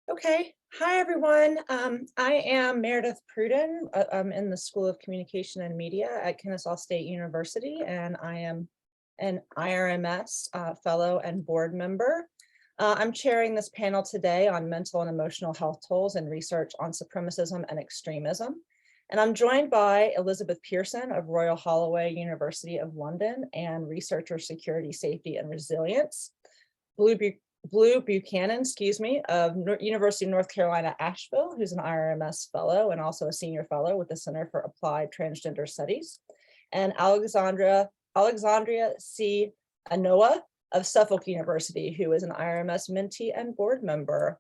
Okay. Hi, everyone. I am Meredith Pruden. I'm in the School of Communication and Media at Kennesaw State University, and I am an IRMS fellow and board member. I'm chairing this panel today on mental and emotional health tools and research on supremacism and extremism. And I'm joined by Elizabeth Pearson of Royal Holloway, University of London, and researcher security, safety, and resilience. Blue Buchanan, of University of North Carolina, Asheville, who's an IRMS fellow and also a senior fellow with the Center for Applied Transgender Studies, and Alexandria C. Onuoha of Suffolk University, who is an IRMS mentee and board member.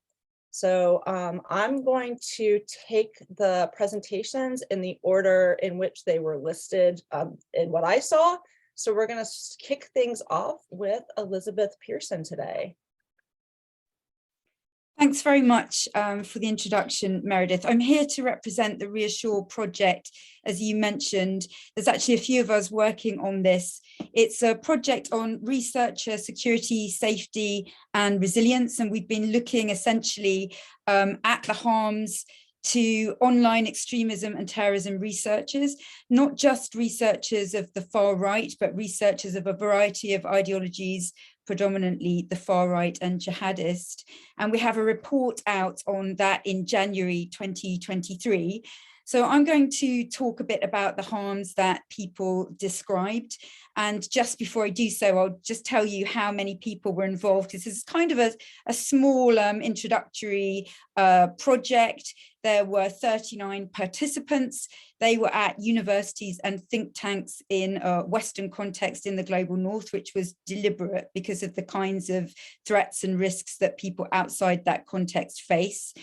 So I'm going to take the presentations in the order in which they were listed in what I saw. So we're going to kick things off with Elizabeth Pearson today. Thanks very much for the introduction, Meredith. I'm here to represent the REASSURE project. As you mentioned, there's actually a few of us working on this. It's a project on researcher security, safety, and resilience, and we've been looking essentially at the harms to online extremism and terrorism researchers, not just researchers of the far right, but researchers of a variety of ideologies, predominantly the far right and jihadist. And we have a report out on that in January 2023. So I'm going to talk a bit about the harms that people described. And just before I do so, I'll just tell you how many people were involved. This is kind of a small introductory project. There were 39 participants. They were at universities and think tanks in a Western context in the global North, which was deliberate because of the kinds of threats and risks that people outside that context face.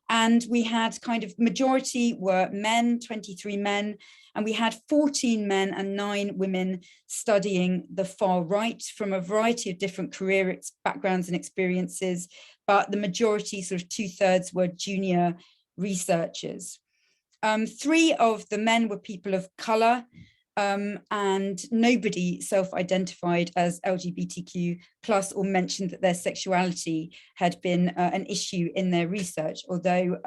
And we had kind of majority were men, 23 men, and we had 14 men and 9 women studying the far right from a variety of different career backgrounds and experiences, but the majority, sort of 2/3, were junior researchers. 3 of the men were people of color, and nobody self-identified as LGBTQ plus or mentioned that their sexuality had been an issue in their research, although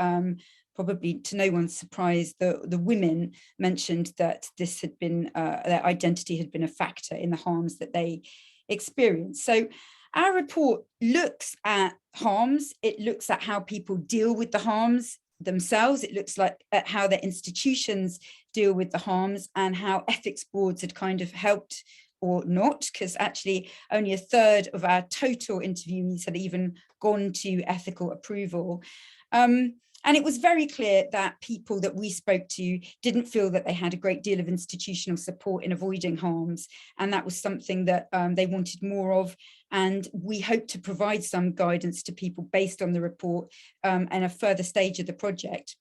probably to no one's surprise, the women mentioned that this had been, their identity had been a factor in the harms that they experienced. So our report looks at harms, it looks at how people deal with the harms themselves, it looks like at how their institutions deal with the harms and how ethics boards had kind of helped or not, because actually only 1/3 of our total interviewees had even gone to ethical approval. And it was very clear that people that we spoke to didn't feel that they had a great deal of institutional support in avoiding harms. And that was something that they wanted more of. And we hope to provide some guidance to people based on the report and a further stage of the project.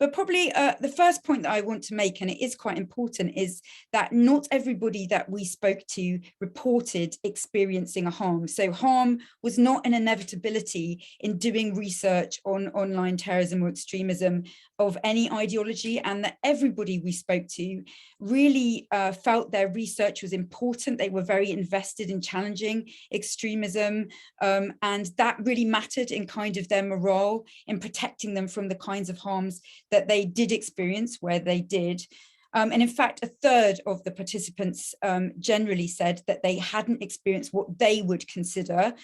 But probably the first point that I want to make, and it is quite important, is that not everybody that we spoke to reported experiencing a harm. So harm was not an inevitability in doing research on online terrorism or extremism of any ideology, and that everybody we spoke to really felt their research was important. They were very invested in challenging extremism, and that really mattered in kind of their morale in protecting them from the kinds of harms that they did experience where they did. And in fact, 1/3 of the participants generally said that they hadn't experienced what they would consider,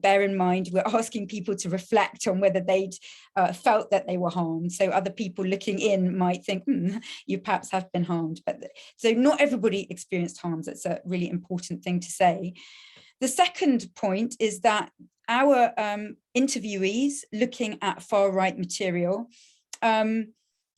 bear in mind, we're asking people to reflect on whether they'd felt that they were harmed. So other people looking in might think, you perhaps have been harmed. But so not everybody experienced harms. That's a really important thing to say. The second point is that our interviewees looking at far right material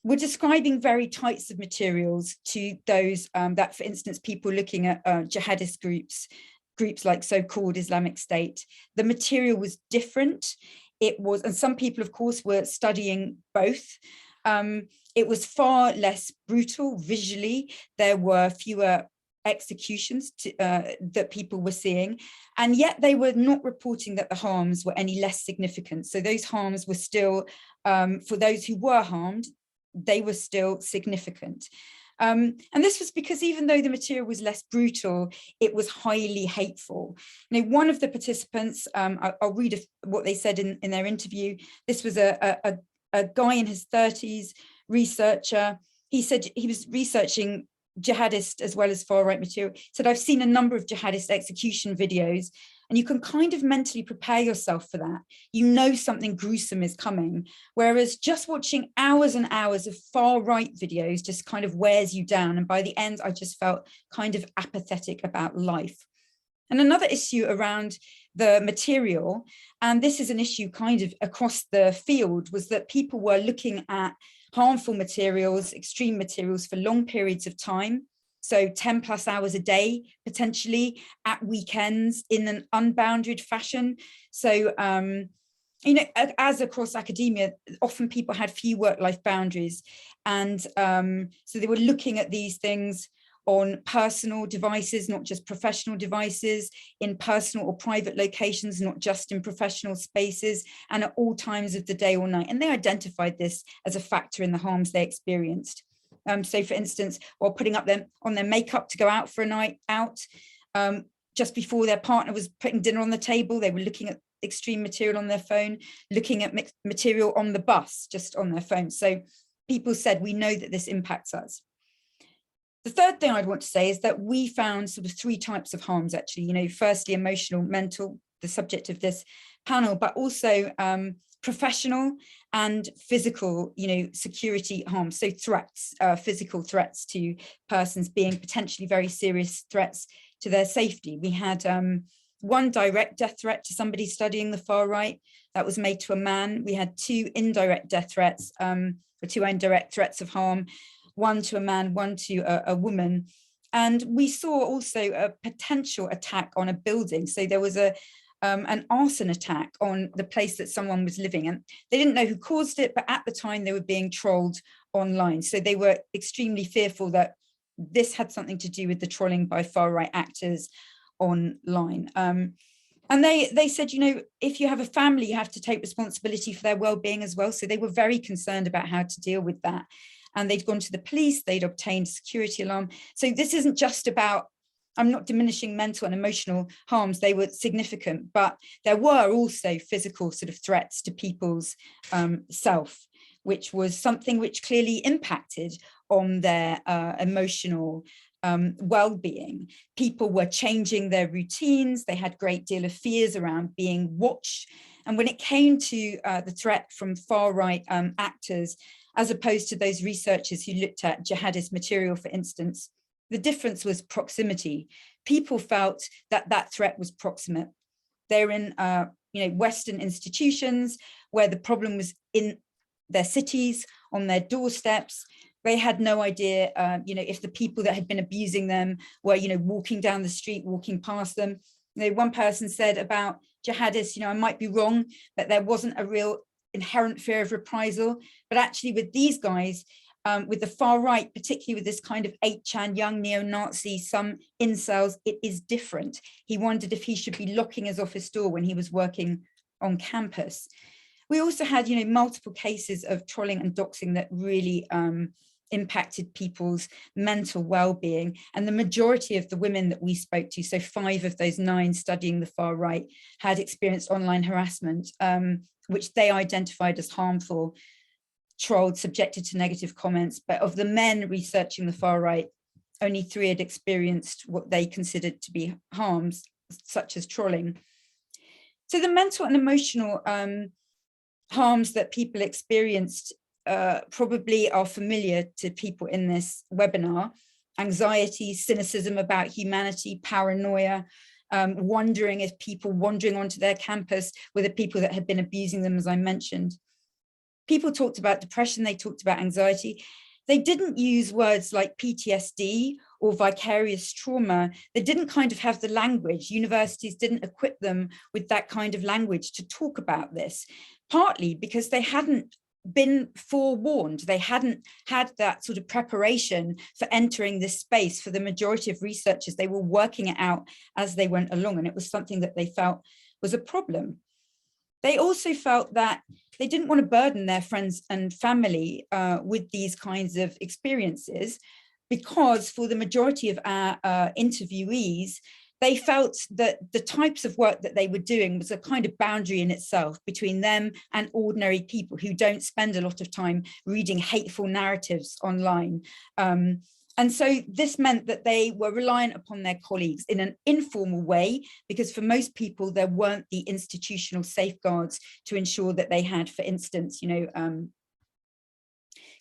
we're describing very types of materials to those that, for instance, people looking at jihadist groups like so-called Islamic State, the material was different. It was, and some people, of course, were studying both. It was far less brutal visually. There were fewer executions that people were seeing, and yet they were not reporting that the harms were any less significant. So those harms were still, for those who were harmed, they were still significant. And this was because even though the material was less brutal, it was highly hateful. You know, one of the participants, I'll read what they said in their interview. This was a guy in his 30s, researcher. He said he was researching jihadist as well as far-right material. He said, I've seen a number of jihadist execution videos, and you can kind of mentally prepare yourself for that. You know something gruesome is coming, whereas just watching hours and hours of far-right videos just kind of wears you down. And by the end, I just felt kind of apathetic about life. And another issue around the material, and this is an issue kind of across the field, was that people were looking at harmful materials, extreme materials for long periods of time. So 10 plus hours a day, potentially at weekends in an unbounded fashion. So, you know, as across academia, often people had few work-life boundaries. And so they were looking at these things on personal devices, not just professional devices, in personal or private locations, not just in professional spaces, and at all times of the day or night. And they identified this as a factor in the harms they experienced. So for instance, while putting up on their makeup to go out for a night out, just before their partner was putting dinner on the table, they were looking at extreme material on their phone, looking at material on the bus, just on their phone. So people said, we know that this impacts us. The third thing I'd want to say is that we found sort of three types of harms, actually, you know, firstly, emotional, mental, the subject of this panel, but also professional and physical, you know, security harm. So threats, physical threats to persons, being potentially very serious threats to their safety. We had one direct death threat to somebody studying the far right that was made to a man. We had two indirect death threats, or two indirect threats of harm, one to a man, one to a woman. And we saw also a potential attack on a building. So there was an arson attack on the place that someone was living, and they didn't know who caused it, but at the time they were being trolled online. So they were extremely fearful that this had something to do with the trolling by far-right actors online. And they said, you know, if you have a family, you have to take responsibility for their well-being as well. So they were very concerned about how to deal with that. And they'd gone to the police, they'd obtained a security alarm. So this isn't just about, I'm not diminishing mental and emotional harms, they were significant, but there were also physical sort of threats to people's self, which was something which clearly impacted on their emotional well-being. People were changing their routines, they had a great deal of fears around being watched. And when it came to the threat from far-right actors, as opposed to those researchers who looked at jihadist material, for instance, the difference was proximity. People felt that that threat was proximate. They're in you know, Western institutions where the problem was in their cities, on their doorsteps. They had no idea, you know, if the people that had been abusing them were, you know, walking down the street, walking past them. You know, one person said about jihadists, you know, I might be wrong, but there wasn't a real inherent fear of reprisal. But actually with these guys, with the far right, particularly with this kind of 8chan young neo-Nazi, some incels, it is different. He wondered if he should be locking his office door when he was working on campus. We also had, you know, multiple cases of trolling and doxing that really impacted people's mental well-being. And the majority of the women that we spoke to, so 5 of those 9 studying the far right, had experienced online harassment, which they identified as harmful, trolled, subjected to negative comments. But of the men researching the far right, only 3 had experienced what they considered to be harms, such as trolling. So the mental and emotional harms that people experienced probably are familiar to people in this webinar: anxiety, cynicism about humanity, paranoia, wondering if people wandering onto their campus were the people that had been abusing them, as I mentioned. People talked about depression, they talked about anxiety. They didn't use words like PTSD or vicarious trauma. They didn't kind of have the language. Universities didn't equip them with that kind of language to talk about this, partly because they hadn't been forewarned. They hadn't had that sort of preparation for entering this space. For the majority of researchers, they were working it out as they went along, and it was something that they felt was a problem. They also felt that they didn't want to burden their friends and family with these kinds of experiences. because for the majority of our interviewees, they felt that the types of work that they were doing was a kind of boundary in itself between them and ordinary people who don't spend a lot of time reading hateful narratives online. And so this meant that they were reliant upon their colleagues in an informal way, because for most people, there weren't the institutional safeguards to ensure that they had, for instance,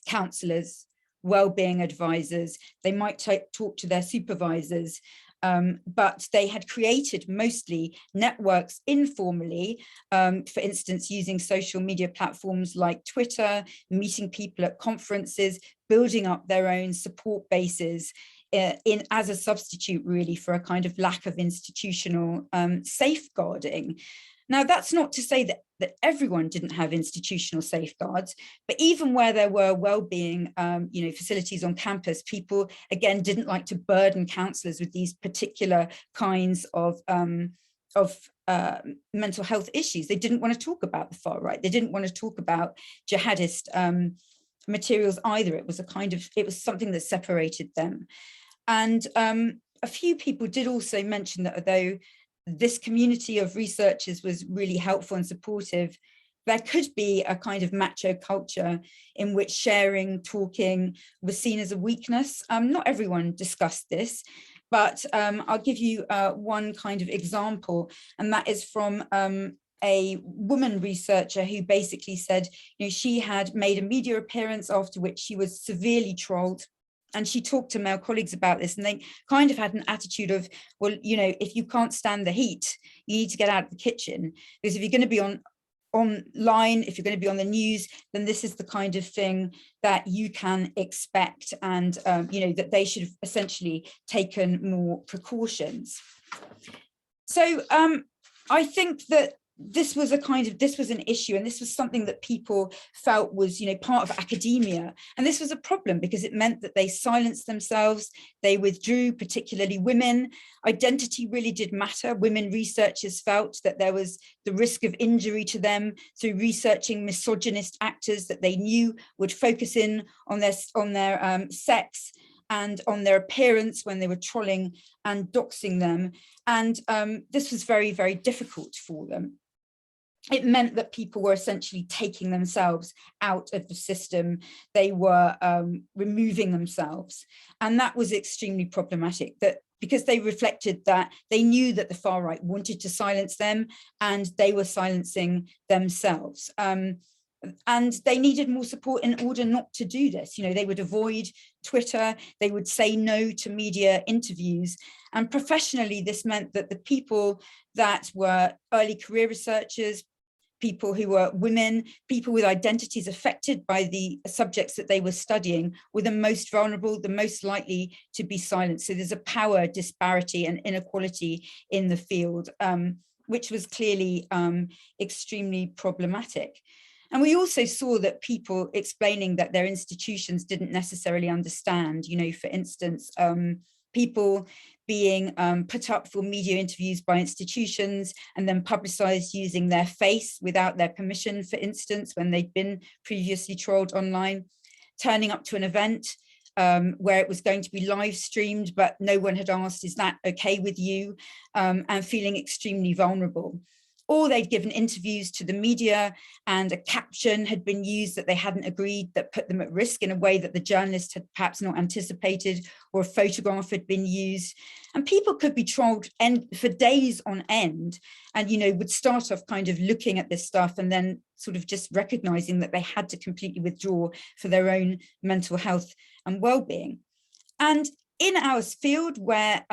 counsellors, well-being advisors. They might talk to their supervisors, but they had created mostly networks informally, for instance, using social media platforms like Twitter, meeting people at conferences, building up their own support bases as a substitute really for a kind of lack of institutional safeguarding. Now, that's not to say that everyone didn't have institutional safeguards, but even where there were well-being facilities on campus, people, again, didn't like to burden counsellors with these particular kinds of mental health issues. They didn't want to talk about the far right. They didn't want to talk about jihadist materials either. It was something that separated them. And a few people did also mention that although this community of researchers was really helpful and supportive, there could be a kind of macho culture in which sharing, talking was seen as a weakness. Not everyone discussed this, but I'll give you one kind of example, and that is from a woman researcher who basically said, she had made a media appearance after which she was severely trolled. And she talked to male colleagues about this, and they kind of had an attitude of, well, if you can't stand the heat, you need to get out of the kitchen, because if you're going to be online, if you're going to be on the news, then this is the kind of thing that you can expect, and that they should have essentially taken more precautions. So I think that this was an issue, and this was something that people felt was, part of academia. And this was a problem because it meant that they silenced themselves, they withdrew, particularly women. Identity really did matter. Women researchers felt that there was the risk of injury to them through researching misogynist actors that they knew would focus in on their sex and on their appearance when they were trolling and doxing them. And this was very, very difficult for them. It meant that people were essentially taking themselves out of the system. They were removing themselves. And that was extremely problematic, because they reflected that they knew that the far right wanted to silence them, and they were silencing themselves. And they needed more support in order not to do this. They would avoid Twitter, they would say no to media interviews. And professionally, this meant that the people that were early career researchers, people who were women, people with identities affected by the subjects that they were studying, were the most vulnerable, the most likely to be silenced. So there's a power disparity and inequality in the field, which was clearly extremely problematic. And we also saw that people explaining that their institutions didn't necessarily understand, for instance, people being put up for media interviews by institutions and then publicized using their face without their permission, for instance, when they'd been previously trolled online, turning up to an event where it was going to be live streamed, but no one had asked, is that okay with you? And feeling extremely vulnerable. Or they'd given interviews to the media and a caption had been used that they hadn't agreed, that put them at risk in a way that the journalist had perhaps not anticipated, or a photograph had been used. And people could be trolled for days on end, and would start off kind of looking at this stuff and then sort of just recognizing that they had to completely withdraw for their own mental health and well-being. And in our field, where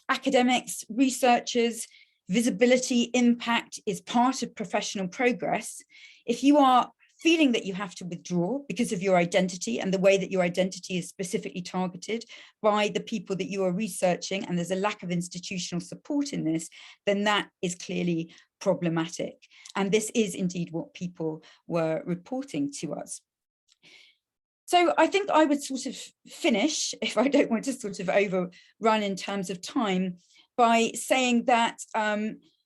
academics, researchers, visibility, impact is part of professional progress, if you are feeling that you have to withdraw because of your identity and the way that your identity is specifically targeted by the people that you are researching, and there's a lack of institutional support in this, then that is clearly problematic. And this is indeed what people were reporting to us. So I think I would sort of finish, if I don't want to sort of overrun in terms of time, by saying that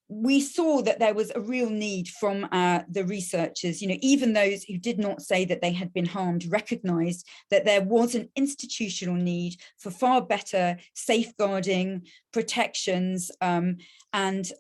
we saw that there was a real need from the researchers, even those who did not say that they had been harmed, recognized that there was an institutional need for far better safeguarding, protections, and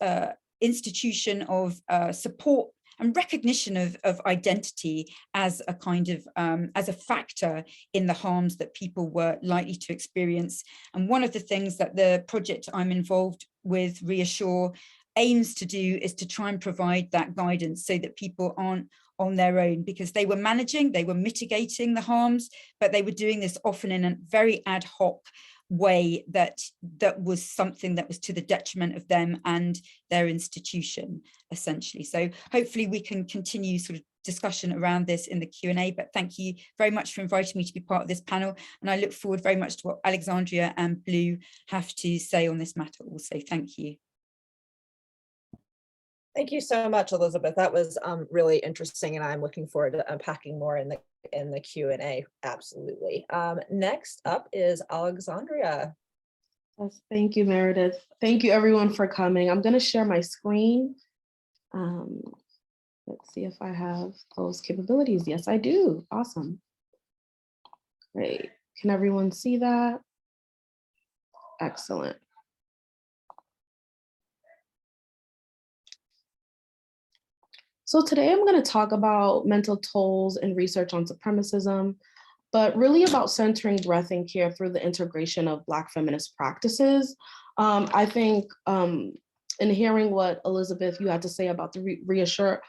institution of support and recognition of identity as a kind of, as a factor in the harms that people were likely to experience. And one of the things that the project I'm involved with, REASSURE, aims to do is to try and provide that guidance so that people aren't on their own, because they were managing, they were mitigating the harms, but they were doing this often in a very ad hoc way that was something that was to the detriment of them and their institution, essentially. So hopefully we can continue sort of discussion around this in the Q&A, but thank you very much for inviting me to be part of this panel, and I look forward very much to what Alexandria and Blue have to say on this matter also. Thank you. Thank you so much, Elizabeth. That was really interesting, and I'm looking forward to unpacking more in the Q&A. Absolutely. Next up is Alexandria. Yes, thank you, Meredith. Thank you, everyone, for coming. I'm going to share my screen. Let's see if I have those capabilities. Yes, I do. Awesome. Great. Can everyone see that? Excellent. So today I'm going to talk about mental tolls and research on supremacism, but really about centering breath and care through the integration of Black feminist practices. I think in hearing what Elizabeth, you had to say about the REASSURE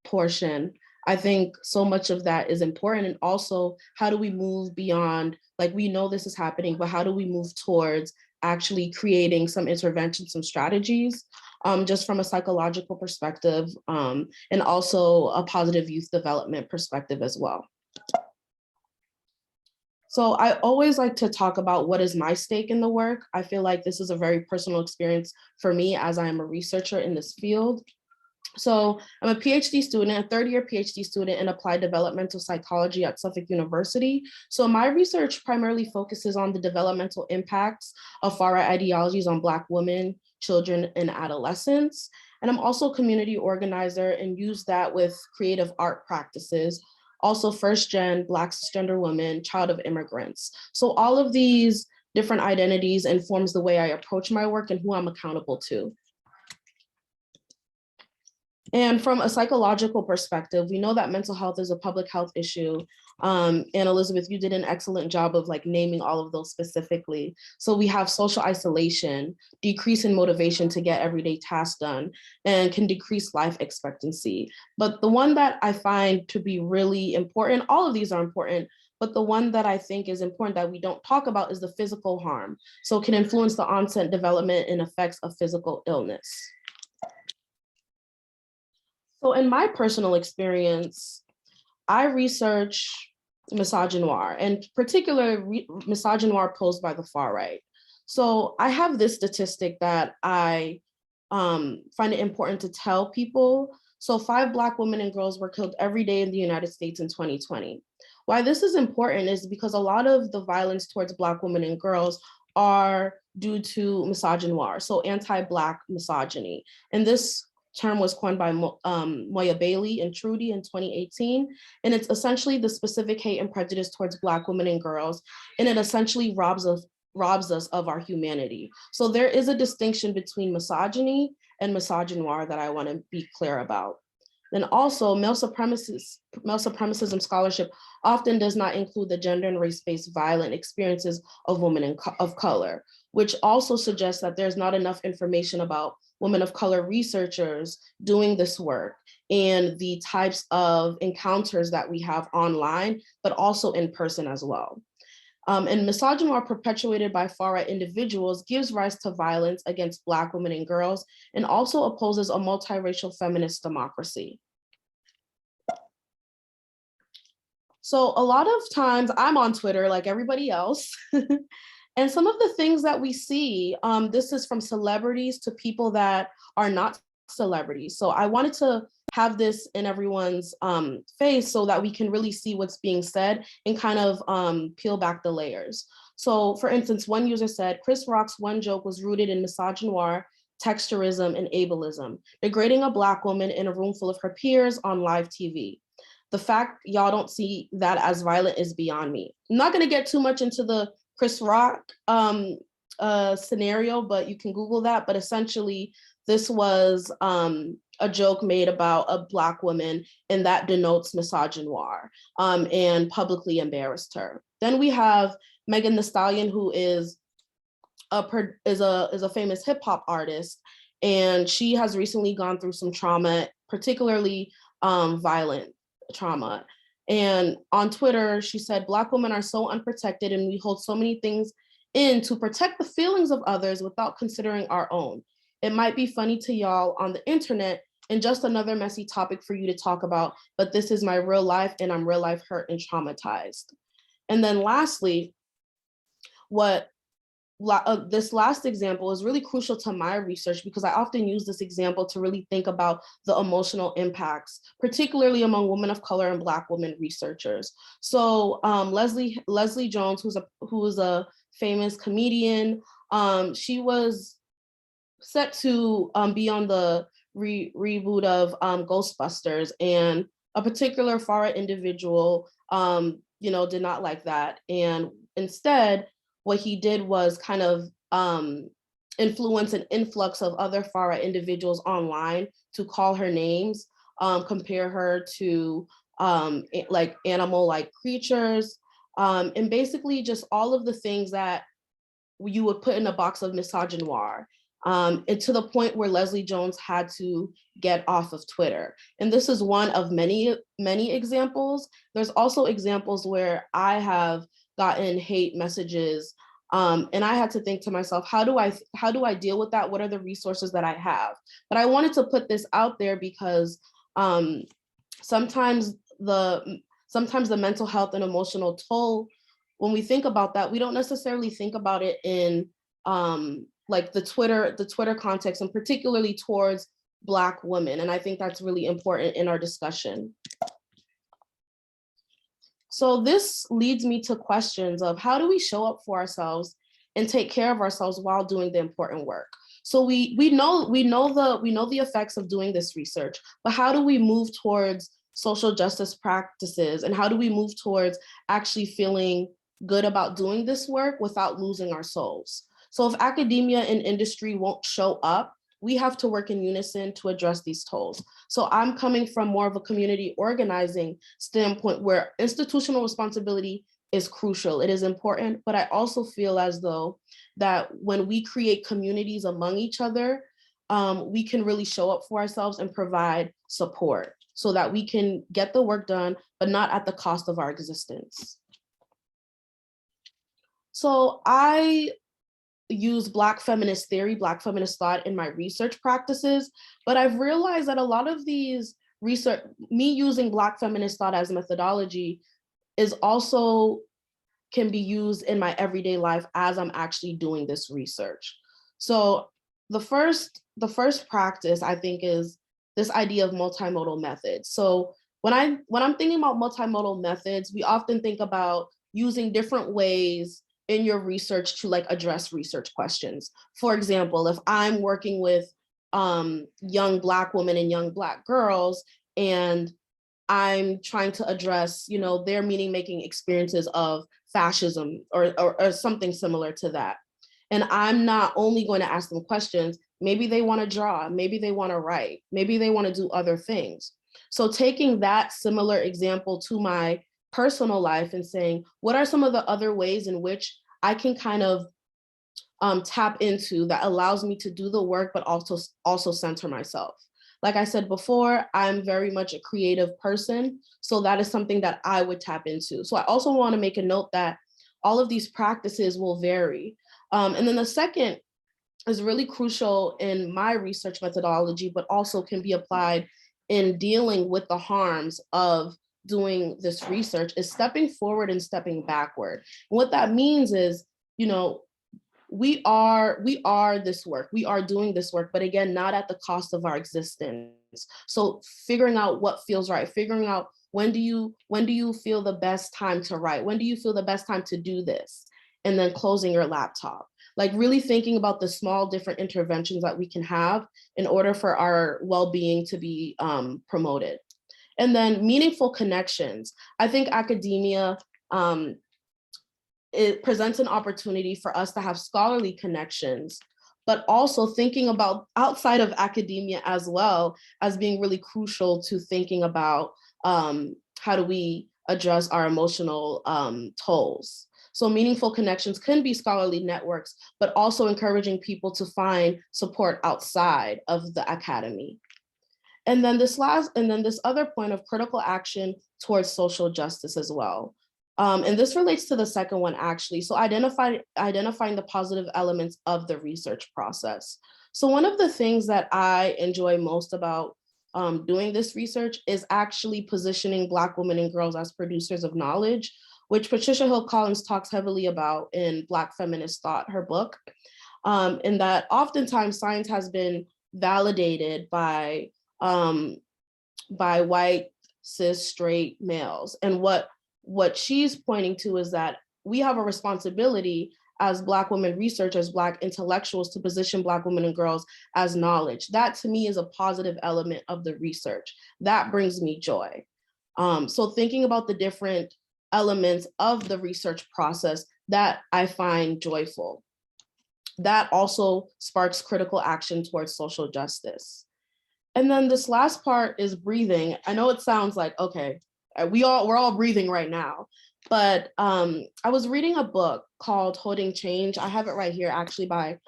portion, I think so much of that is important. And also, how do we move beyond, like, we know this is happening, but how do we move towards actually creating some interventions, some strategies, just from a psychological perspective, and also a positive youth development perspective as well. So I always like to talk about what is my stake in the work. I feel like this is a very personal experience for me as I am a researcher in this field. So I'm a PhD student, a third-year PhD student in applied developmental psychology at Suffolk University. So my research primarily focuses on the developmental impacts of far-right ideologies on Black women, children, and adolescents. And I'm also a community organizer and use that with creative art practices, also first-gen Black cisgender women, child of immigrants. So all of these different identities informs the way I approach my work and who I'm accountable to. And from a psychological perspective, we know that mental health is a public health issue. And Elizabeth, you did an excellent job of like naming all of those specifically. So we have social isolation, decrease in motivation to get everyday tasks done, and can decrease life expectancy. But the one that I find to be really important, all of these are important, but the one that I think is important that we don't talk about is the physical harm. So it can influence the onset, development, and effects of physical illness. So in my personal experience, I research misogynoir, and particularly misogynoir posed by the far right. So I have this statistic that I find it important to tell people. So 5 Black women and girls were killed every day in the United States in 2020. Why this is important is because a lot of the violence towards Black women and girls are due to misogynoir, so anti-Black misogyny. And this term was coined by Moya Bailey and Pruden in 2018. And it's essentially the specific hate and prejudice towards Black women and girls. And it essentially robs us of our humanity. So there is a distinction between misogyny and misogynoir that I want to be clear about. Then also male supremacism scholarship often does not include the gender and race-based violent experiences of women of color, which also suggests that there's not enough information about women of color researchers doing this work and the types of encounters that we have online, but also in person as well. And misogynoir perpetuated by far-right individuals gives rise to violence against Black women and girls, and also opposes a multiracial feminist democracy. So a lot of times I'm on Twitter like everybody else. And some of the things that we see, this is from celebrities to people that are not celebrities. So I wanted to have this in everyone's face so that we can really see what's being said and kind of peel back the layers. So for instance, one user said, Chris Rock's one joke was rooted in misogynoir texturism, and ableism, degrading a Black woman in a room full of her peers on live TV. The fact y'all don't see that as violent is beyond me. I'm not gonna get too much into the Chris Rock scenario, but you can Google that. But essentially, this was a joke made about a Black woman, and that denotes misogynoir, and publicly embarrassed her. Then we have Megan Thee Stallion, who is a famous hip hop artist, and she has recently gone through some trauma, particularly violent trauma. And on Twitter, she said, "Black women are so unprotected, and we hold so many things in to protect the feelings of others without considering our own. It might be funny to y'all on the internet and just another messy topic for you to talk about, but this is my real life, and I'm real life hurt and traumatized." And then lastly, this last example is really crucial to my research, because I often use this example to really think about the emotional impacts, particularly among women of color and Black women researchers. So Leslie Jones, who is a famous comedian, she was set to be on the reboot of Ghostbusters, and a particular far-right individual did not like that, and instead what he did was kind of influence an influx of other far-right individuals online to call her names, compare her to like animal-like creatures, and basically just all of the things that you would put in a box of misogynoir, and to the point where Leslie Jones had to get off of Twitter. And this is one of many, many examples. There's also examples where I have gotten hate messages, and I had to think to myself, how do I deal with that? What are the resources that I have? But I wanted to put this out there because sometimes the mental health and emotional toll, when we think about that, we don't necessarily think about it in like the Twitter context, and particularly towards Black women. And I think that's really important in our discussion. So this leads me to questions of how do we show up for ourselves and take care of ourselves while doing the important work? So we know the effects of doing this research, but how do we move towards social justice practices, and how do we move towards actually feeling good about doing this work without losing our souls? So if academia and industry won't show up, we have to work in unison to address these tolls. So I'm coming from more of a community organizing standpoint where institutional responsibility is crucial. It is important, but I also feel as though that when we create communities among each other, we can really show up for ourselves and provide support so that we can get the work done, but not at the cost of our existence. So I use Black feminist theory, Black feminist thought in my research practices, but I've realized that a lot of these research, me using Black feminist thought as a methodology is also can be used in my everyday life as I'm actually doing this research. So the first practice I think is this idea of multimodal methods. So when I'm thinking about multimodal methods, we often think about using different ways in your research to like address research questions. For example, if I'm working with young Black women and young Black girls, and I'm trying to address, their meaning-making experiences of fascism or something similar to that. And I'm not only going to ask them questions, maybe they want to draw, maybe they want to write, maybe they want to do other things. So taking that similar example to my personal life and saying, what are some of the other ways in which I can kind of tap into that allows me to do the work, but also center myself. Like I said before, I'm very much a creative person. So that is something that I would tap into. So I also want to make a note that all of these practices will vary. And then the second is really crucial in my research methodology, but also can be applied in dealing with the harms of doing this research, is stepping forward and stepping backward. And what that means is, we are this work, we are doing this work, but again, not at the cost of our existence. So figuring out what feels right, figuring out when do you feel the best time to write? When do you feel the best time to do this? And then closing your laptop. like really thinking about the small different interventions that we can have in order for our well-being to be promoted. And then meaningful connections. I think academia, it presents an opportunity for us to have scholarly connections, but also thinking about outside of academia as well as being really crucial to thinking about how do we address our emotional tolls. So meaningful connections can be scholarly networks, but also encouraging people to find support outside of the academy. And then this other point of critical action towards social justice as well. And this relates to the second one actually. So identifying the positive elements of the research process. So one of the things that I enjoy most about doing this research is actually positioning Black women and girls as producers of knowledge, which Patricia Hill Collins talks heavily about in Black Feminist Thought, her book, and that oftentimes science has been validated by white, cis, straight males. And what she's pointing to is that we have a responsibility as Black women researchers, Black intellectuals, to position Black women and girls as knowledge. That to me is a positive element of the research. That brings me joy. So thinking about the different elements of the research process that I find joyful. That also sparks critical action towards social justice. And then this last part is breathing. I know it sounds like, okay, we're all breathing right now, but I was reading a book called Holding Change. I have it right here actually by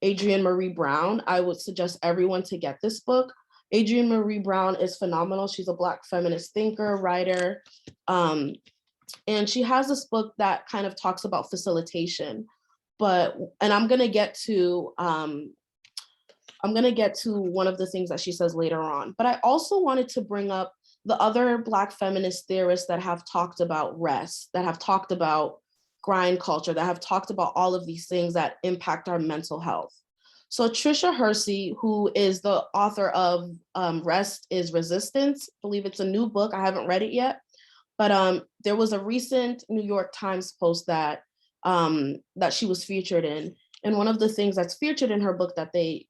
Adrienne Marie Brown. I would suggest everyone to get this book. Adrienne Marie Brown is phenomenal. She's a Black feminist thinker, writer, and she has this book that kind of talks about facilitation. And I'm gonna get to one of the things that she says later on. But I also wanted to bring up the other Black feminist theorists that have talked about rest, that have talked about grind culture, that have talked about all of these things that impact our mental health. So Tricia Hersey, who is the author of Rest is Resistance, I believe it's a new book, I haven't read it yet, but there was a recent New York Times post that she was featured in. And one of the things that's featured in her book that they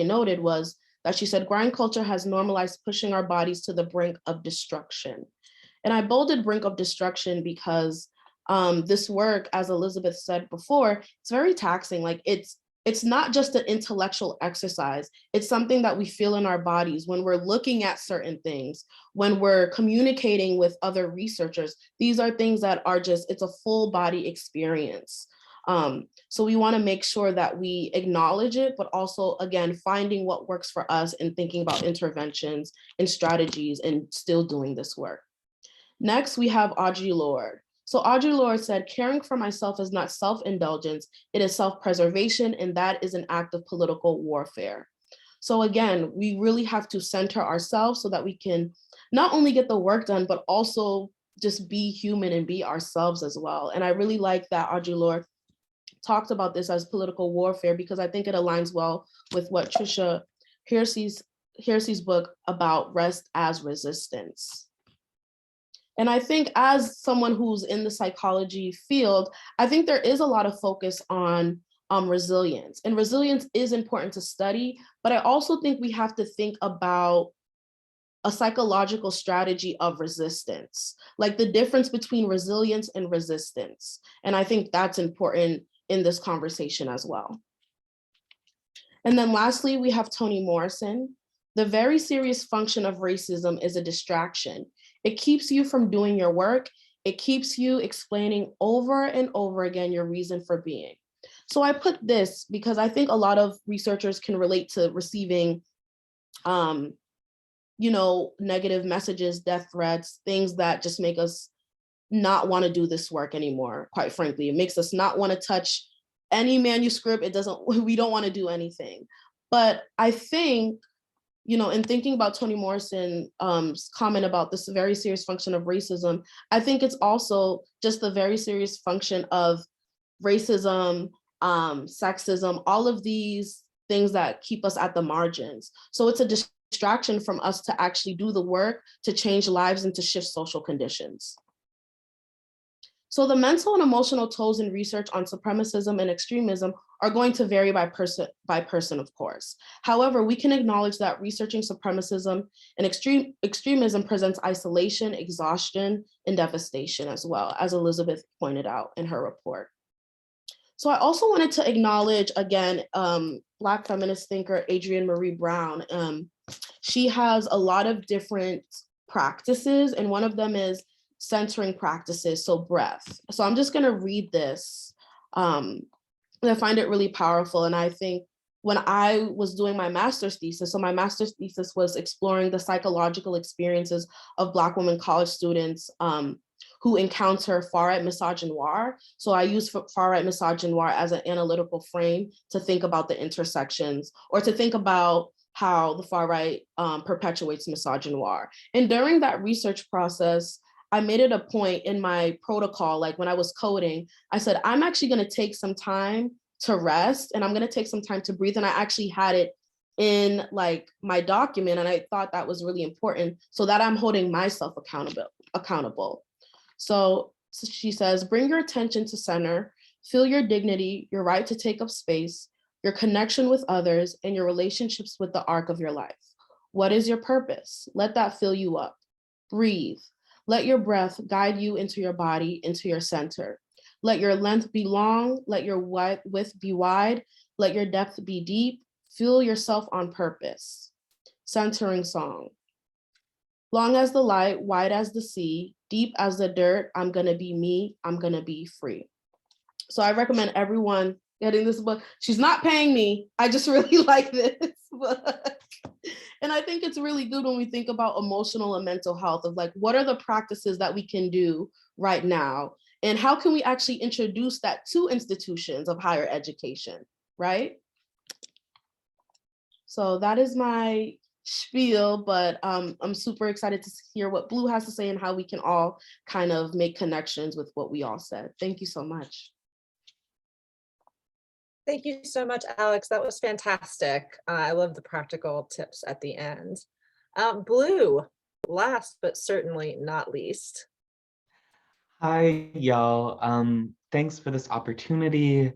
noted was that she said, grind culture has normalized pushing our bodies to the brink of destruction. And I bolded brink of destruction because this work, as Elizabeth said before, it's very taxing. Like it's not just an intellectual exercise. It's something that we feel in our bodies when we're looking at certain things, when we're communicating with other researchers. These are things that are it's a full body experience. So we want to make sure that we acknowledge it, but also, again, finding what works for us and thinking about interventions and strategies and still doing this work. Next, we have Audre Lorde. So Audre Lorde said, caring for myself is not self-indulgence, it is self-preservation, and that is an act of political warfare. So again, we really have to center ourselves so that we can not only get the work done, but also just be human and be ourselves as well. And I really like that Audre Lorde talked about this as political warfare, because I think it aligns well with what Tricia Hersey's book about rest as resistance. And I think as someone who's in the psychology field, I think there is a lot of focus on resilience, and resilience is important to study, but I also think we have to think about a psychological strategy of resistance, like the difference between resilience and resistance. And I think that's important in this conversation as well. And then lastly, we have Toni Morrison. The very serious function of racism is a distraction. It keeps you from doing your work. It keeps you explaining over and over again your reason for being. So I put this because I think a lot of researchers can relate to receiving negative messages, death threats, things that just make us not want to do this work anymore, quite frankly. It makes us not want to touch any manuscript. We don't want to do anything. But I think, in thinking about Toni Morrison's comment about this very serious function of racism, I think it's also just the very serious function of racism, sexism, all of these things that keep us at the margins. So it's a distraction from us to actually do the work to change lives and to shift social conditions. So the mental and emotional tolls in research on supremacism and extremism are going to vary by person, of course. However, we can acknowledge that researching supremacism and extremism presents isolation, exhaustion, and devastation as well, as Elizabeth pointed out in her report. So I also wanted to acknowledge, again, Black feminist thinker Adrienne Marie Brown. She has a lot of different practices, and one of them is centering practices, so breath. So I'm just gonna read this. I find it really powerful. And I think when I was doing my master's thesis, so my master's thesis was exploring the psychological experiences of Black women college students who encounter far-right misogynoir. So I use far-right misogynoir as an analytical frame to think about the intersections, or to think about how the far-right perpetuates misogynoir. And during that research process, I made it a point in my protocol, like when I was coding, I said, I'm actually gonna take some time to rest, and I'm gonna take some time to breathe. And I actually had it in like my document, and I thought that was really important so that I'm holding myself accountable. So she says, bring your attention to center, feel your dignity, your right to take up space, your connection with others, and your relationships with the arc of your life. What is your purpose? Let that fill you up. Breathe. Let your breath guide you into your body, into your center. Let your length be long, let your width be wide, let your depth be deep. Feel yourself on purpose. Centering song. Long as the light, wide as the sea, deep as the dirt, I'm gonna be me, I'm gonna be free. So I recommend everyone getting this book. She's not paying me, I just really like this book. And I think it's really good when we think about emotional and mental health, of like, what are the practices that we can do right now? And how can we actually introduce that to institutions of higher education, right? So that is my spiel, but I'm super excited to hear what Blue has to say and how we can all kind of make connections with what we all said. Thank you so much. Thank you so much, Alex. That was fantastic. I love the practical tips at the end. Blue, last but certainly not least. Hi, y'all. Thanks for this opportunity.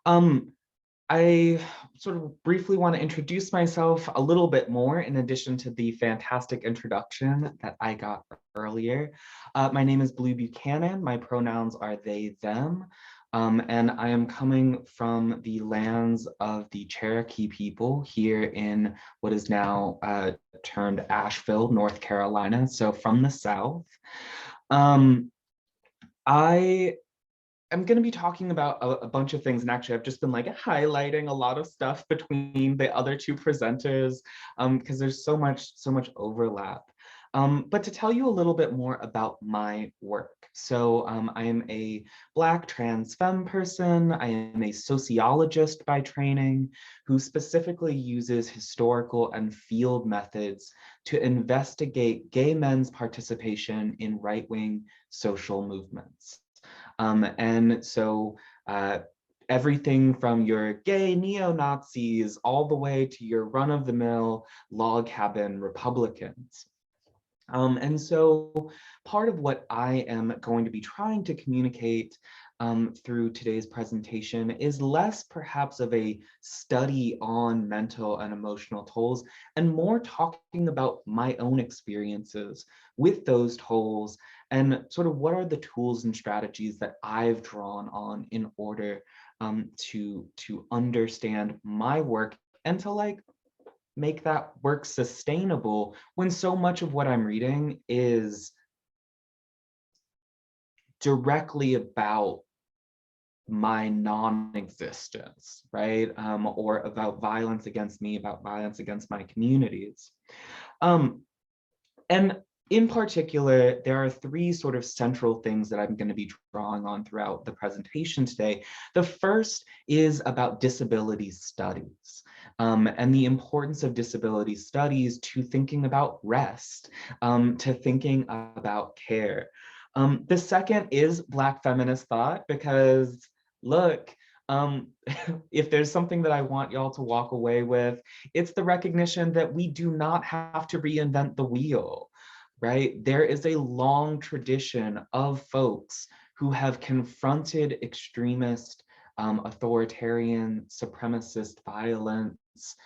I sort of briefly want to introduce myself a little bit more in addition to the fantastic introduction that I got earlier. My name is Blue Buchanan. My pronouns are they, them. And I am coming from the lands of the Cherokee people here in what is now termed Asheville, North Carolina, so from the South. I am going to be talking about a bunch of things, and actually I've just been like highlighting a lot of stuff between the other two presenters because there's so much overlap. But to tell you a little bit more about my work. So I am a Black trans femme person. I am a sociologist by training who specifically uses historical and field methods to investigate gay men's participation in right-wing social movements. And so everything from your gay neo-Nazis all the way to your run-of-the-mill log cabin Republicans. And so part of what I am going to be trying to communicate through today's presentation is less perhaps of a study on mental and emotional tolls and more talking about my own experiences with those tolls and sort of what are the tools and strategies that I've drawn on in order to understand my work and to like make that work sustainable when so much of what I'm reading is directly about my non-existence, right? Or about violence against me, about violence against my communities. And in particular, there are three sort of central things that I'm going to be drawing on throughout the presentation today. The first is about disability studies. And the importance of disability studies to thinking about rest, to thinking about care. The second is Black feminist thought, because look, if there's something that I want y'all to walk away with, it's the recognition that we do not have to reinvent the wheel, right? There is a long tradition of folks who have confronted extremist, authoritarian, supremacist violence,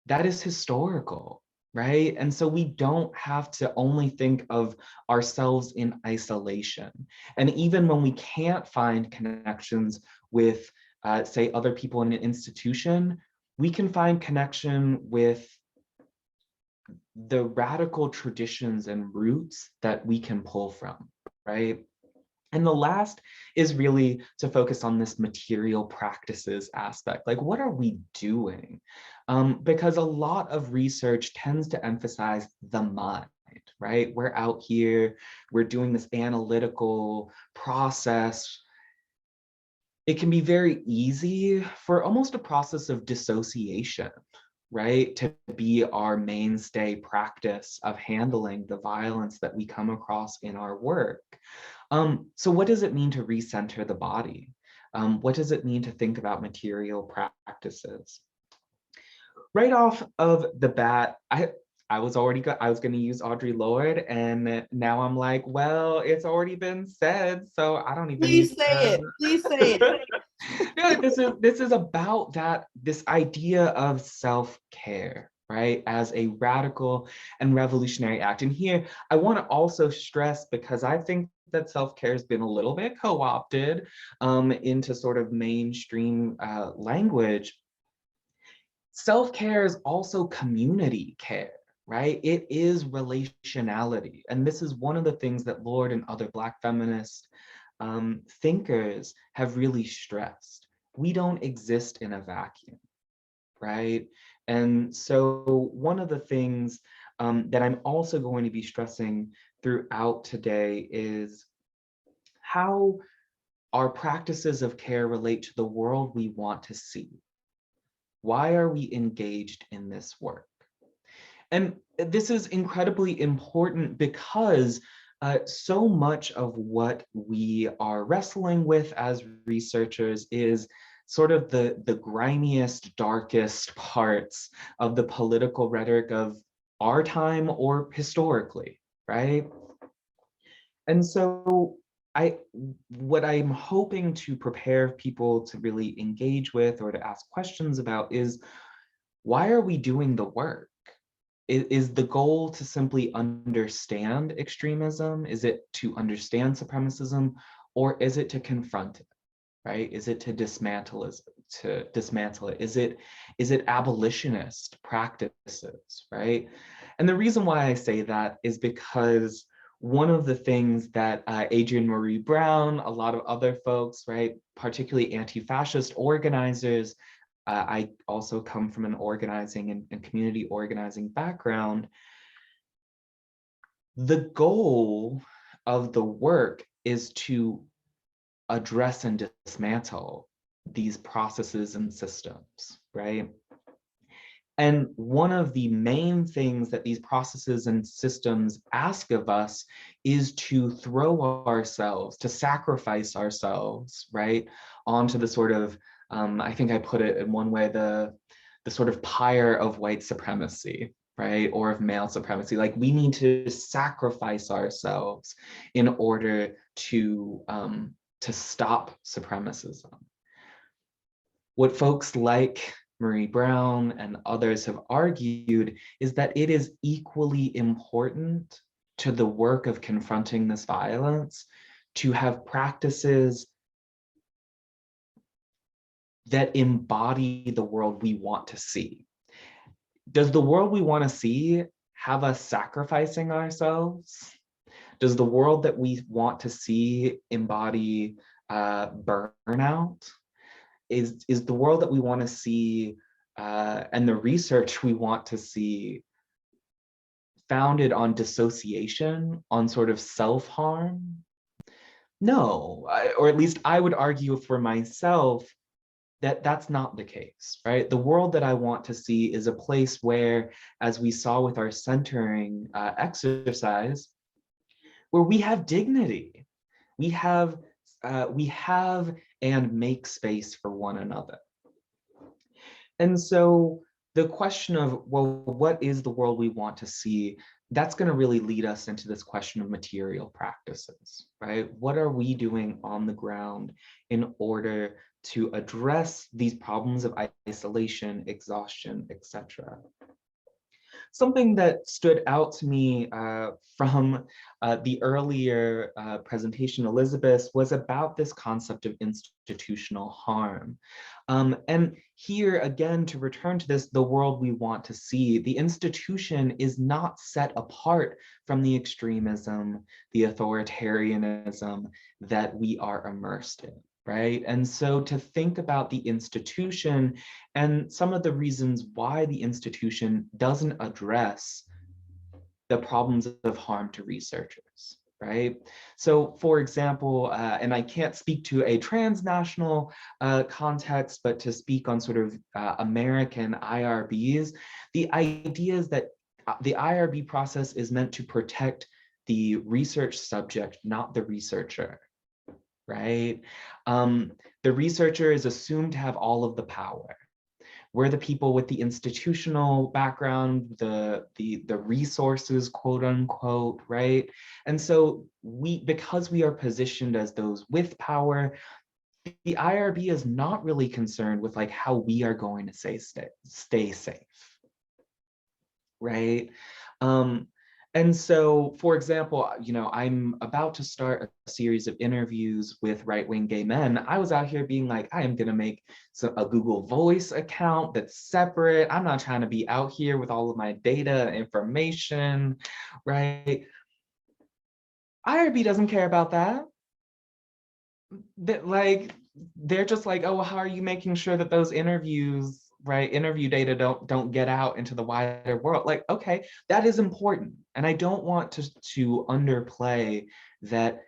that is historical, right? And so we don't have to only think of ourselves in isolation. And even when we can't find connections with, say, other people in an institution, we can find connection with the radical traditions and roots that we can pull from, right? And the last is really to focus on this material practices aspect. Like, what are we doing? Because a lot of research tends to emphasize the mind, right? We're out here, we're doing this analytical process. It can be very easy for almost a process of dissociation, right? To be our mainstay practice of handling the violence that we come across in our work. So what does it mean to recenter the body? What does it mean to think about material practices? Right off of the bat, I was going to use Audre Lorde, and now I'm like, well, it's already been said, so I don't even Please say it. Please say it. Yeah, this is about this idea of self-care, right, as a radical and revolutionary act. And here I want to also stress, because I think that self-care has been a little bit co-opted into sort of mainstream language. Self-care is also community care, right? It is relationality. And this is one of the things that Lorde and other Black feminist thinkers have really stressed. We don't exist in a vacuum, right? And so one of the things that I'm also going to be stressing throughout today is how our practices of care relate to the world we want to see. Why are we engaged in this work? And this is incredibly important because so much of what we are wrestling with as researchers is sort of the grimiest, darkest parts of the political rhetoric of our time or historically, right? And so what I'm hoping to prepare people to really engage with or to ask questions about is, why are we doing the work? Is the goal to simply understand extremism? Is it to understand supremacism? Or is it to confront it, right? Is it to dismantle it? Is it abolitionist practices, right? And the reason why I say that is because one of the things that Adrienne Maree Brown, a lot of other folks, right, particularly anti-fascist organizers, I also come from an organizing and community organizing background. The goal of the work is to address and dismantle these processes and systems, right? And one of the main things that these processes and systems ask of us is to throw ourselves, to sacrifice ourselves, right, onto the sort of, I think I put it in one way, the sort of pyre of white supremacy, right, or of male supremacy. Like, we need to sacrifice ourselves in order to stop supremacism. What folks like Maree Brown and others have argued is that it is equally important to the work of confronting this violence to have practices that embody the world we want to see. Does the world we want to see have us sacrificing ourselves? Does the world that we want to see embody burnout? Is the world that we want to see and the research we want to see founded on dissociation, on sort of self-harm? No, or at least I would argue for myself that that's not the case, right? The world that I want to see is a place where, as we saw with our centering exercise, where we have dignity, we have and make space for one another. And so the question of, well, what is the world we want to see? that's going to really lead us into this question of material practices, right? What are we doing on the ground in order to address these problems of isolation, exhaustion, etc.? Something that stood out to me from the earlier presentation, Elizabeth, was about this concept of institutional harm. And here again, to return to this, the world we want to see, the institution is not set apart from the extremism, the authoritarianism that we are immersed in. Right? And so to think about the institution and some of the reasons why the institution doesn't address the problems of harm to researchers, right? So for example, and I can't speak to a transnational context, but to speak on sort of American IRBs, the idea is that the IRB process is meant to protect the research subject, not the researcher. Right? The researcher is assumed to have all of the power. We're the people with the institutional background, the resources, quote unquote, right? And so because we are positioned as those with power, the IRB is not really concerned with like how we are going to stay safe, right? And so, for example, you know, I'm about to start a series of interviews with right-wing gay men. I was out here being like, I am going to make a Google Voice account that's separate. I'm not trying to be out here with all of my data and information, right? IRB doesn't care about that. They're just like, oh, well, how are you making sure that those interviews, right, interview data don't get out into the wider world? Like, okay, that is important. And I don't want to underplay that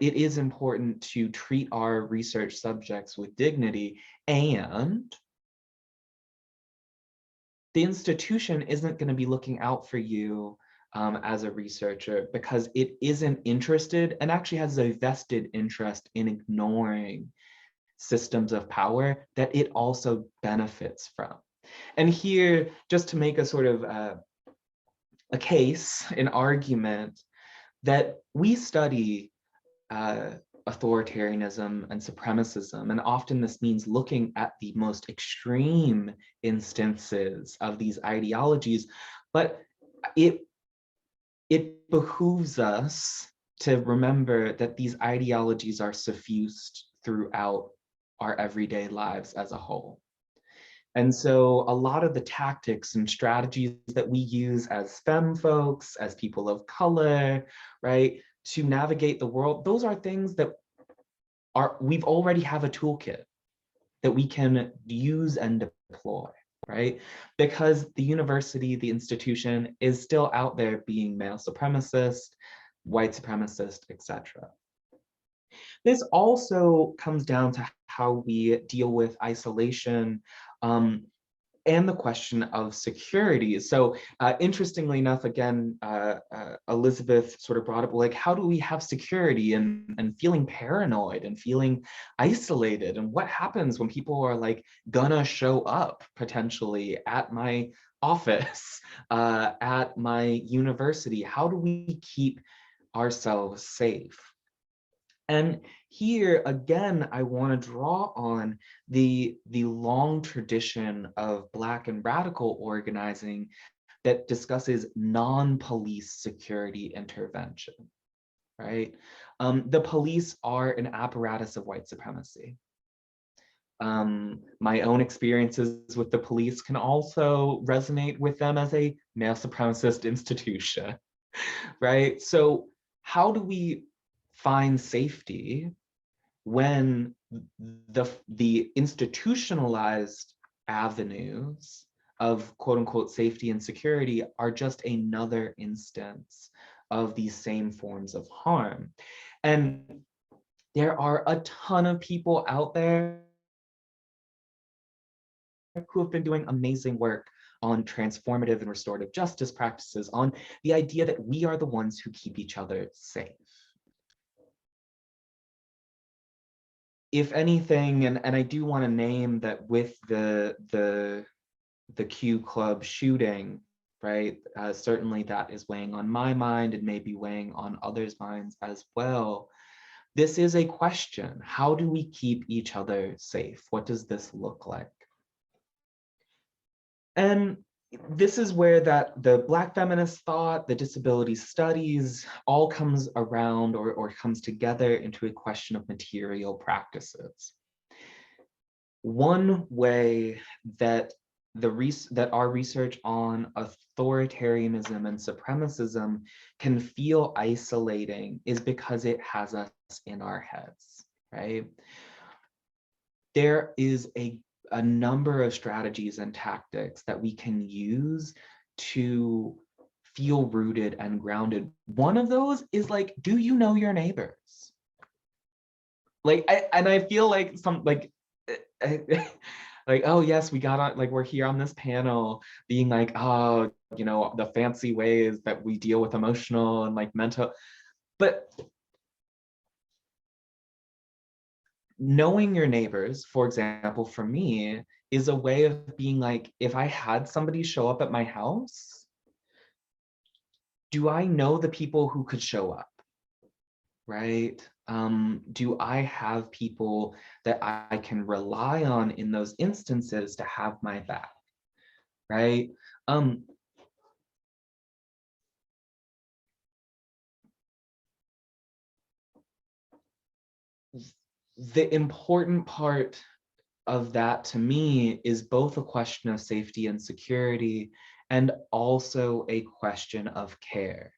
it is important to treat our research subjects with dignity, and the institution isn't going to be looking out for you as a researcher because it isn't interested and actually has a vested interest in ignoring systems of power that it also benefits from. And here, just to make a sort of a case, an argument, that we study authoritarianism and supremacism, and often this means looking at the most extreme instances of these ideologies, but it behooves us to remember that these ideologies are suffused throughout our everyday lives as a whole. And so a lot of the tactics and strategies that we use as femme folks, as people of color, right, to navigate the world, those are things that we've already have a toolkit that we can use and deploy, right? Because the university, the institution is still out there being male supremacist, white supremacist, etc. This also comes down to how we deal with isolation and the question of security. So interestingly enough, again, Elizabeth sort of brought up, like, how do we have security and feeling paranoid and feeling isolated? And what happens when people are like gonna show up potentially at my office, at my university? How do we keep ourselves safe? And here, again, I want to draw on the long tradition of Black and radical organizing that discusses non-police security intervention, right? The police are an apparatus of white supremacy. My own experiences with the police can also resonate with them as a male supremacist institution, right? So how do we find safety when the institutionalized avenues of quote unquote safety and security are just another instance of these same forms of harm? And there are a ton of people out there who have been doing amazing work on transformative and restorative justice practices, on the idea that we are the ones who keep each other safe. If anything, and I do want to name that with the Q Club shooting, right? Certainly that is weighing on my mind and maybe weighing on others' minds as well. This is a question. How do we keep each other safe? What does this look like? And this is where the Black feminist thought, the disability studies, all comes around or comes together into a question of material practices. One way that that our research on authoritarianism and supremacism can feel isolating is because it has us in our heads, right? There is a number of strategies and tactics that we can use to feel rooted and grounded. One of those is like, do you know your neighbors? Like, I feel like like, oh yes, we got on, like, we're here on this panel being like, oh, you know, the fancy ways that we deal with emotional and like mental, but knowing your neighbors, for example, for me, is a way of being like, if I had somebody show up at my house, do I know the people who could show up, right? Do I have people that I can rely on in those instances to have my back, right? The important part of that to me is both a question of safety and security and also a question of care.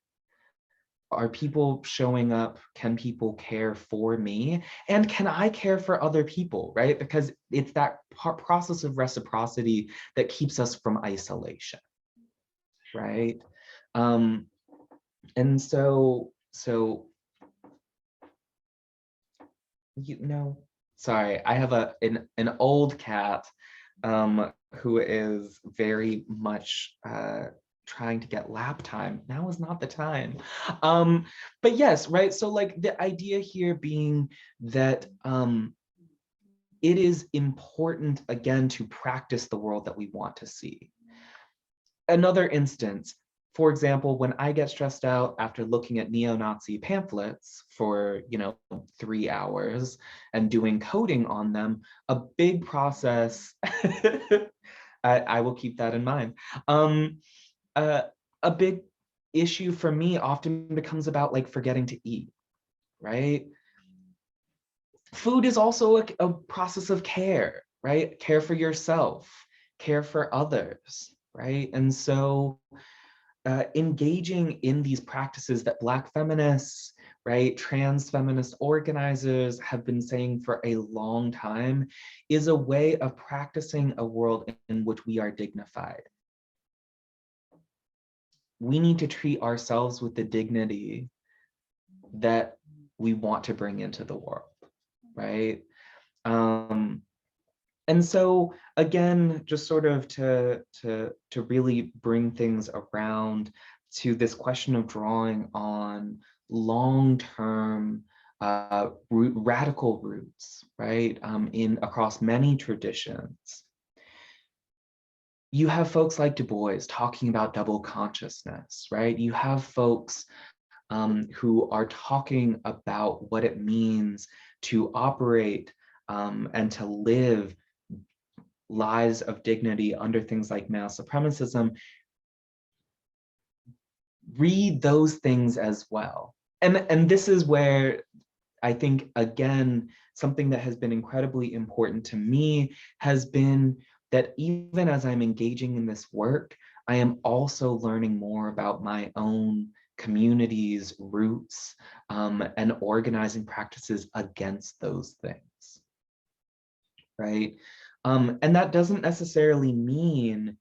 Are people showing up? Can people care for me? And can I care for other people, right? Because it's that process of reciprocity that keeps us from isolation, right? And so, you know, sorry, I have an old cat who is very much trying to get lap time. Now is not the time. But yes, right. So like the idea here being that it is important, again, to practice the world that we want to see. Another instance, for example, when I get stressed out after looking at neo-Nazi pamphlets for, 3 hours and doing coding on them, a big process, I will keep that in mind. A big issue for me often becomes about like forgetting to eat, right? Food is also a process of care, right? Care for yourself, care for others, right? And so engaging in these practices that Black feminists, right, trans feminist organizers have been saying for a long time is a way of practicing a world in which we are dignified. We need to treat ourselves with the dignity that we want to bring into the world, right? And so again, just sort of to really bring things around to this question of drawing on long-term radical roots, right? Across many traditions. You have folks like Du Bois talking about double consciousness, right? You have folks who are talking about what it means to operate and to live lives of dignity under things like male supremacism. Read those things as well. And this is where I think, again, something that has been incredibly important to me has been that even as I'm engaging in this work, I am also learning more about my own communities, roots, and organizing practices against those things, right? And that doesn't necessarily mean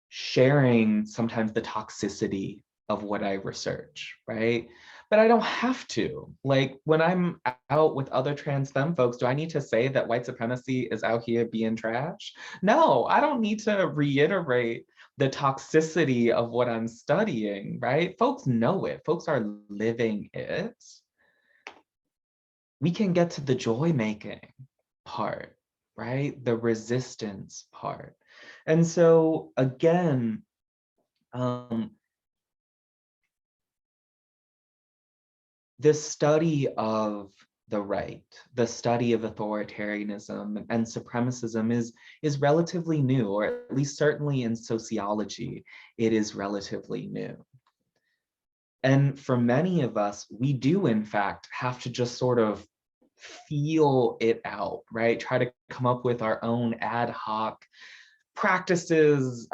sharing sometimes the toxicity of what I research, right? But I don't have to. Like when I'm out with other trans femme folks, do I need to say that white supremacy is out here being trash? No, I don't need to reiterate the toxicity of what I'm studying, right? Folks know it, folks are living it. We can get to the joy making part, right? The resistance part. And so again, The study of the right, the study of authoritarianism and supremacism is relatively new, or at least certainly in sociology, it is relatively new. And for many of us, we do in fact have to just sort of feel it out, right? Try to come up with our own ad hoc practices,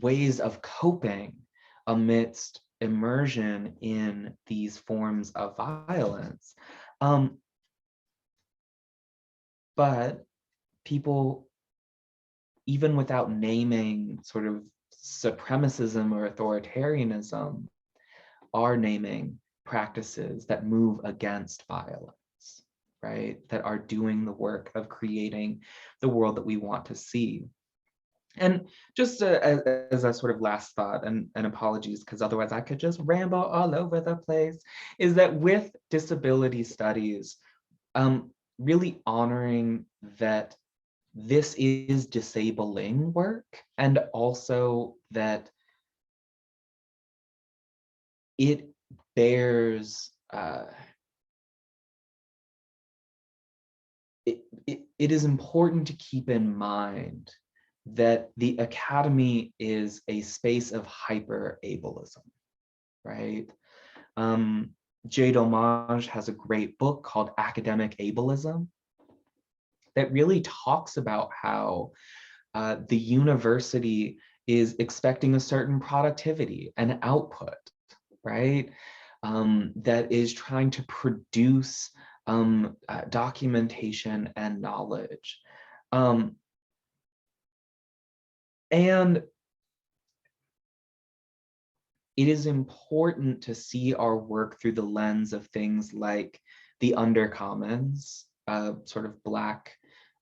ways of coping amidst immersion in these forms of violence. But people, even without naming sort of supremacism or authoritarianism, are naming practices that move against violence, right? That are doing the work of creating the world that we want to see. And just as a sort of last thought, and apologies, because otherwise I could just ramble all over the place, is that with disability studies, really honoring that this is disabling work, and also that it bears, it is important to keep in mind that the academy is a space of hyper ableism, right? Jade Homage has a great book called Academic Ableism that really talks about how the university is expecting a certain productivity and output, right? That is trying to produce documentation and knowledge. And it is important to see our work through the lens of things like the undercommons, sort of Black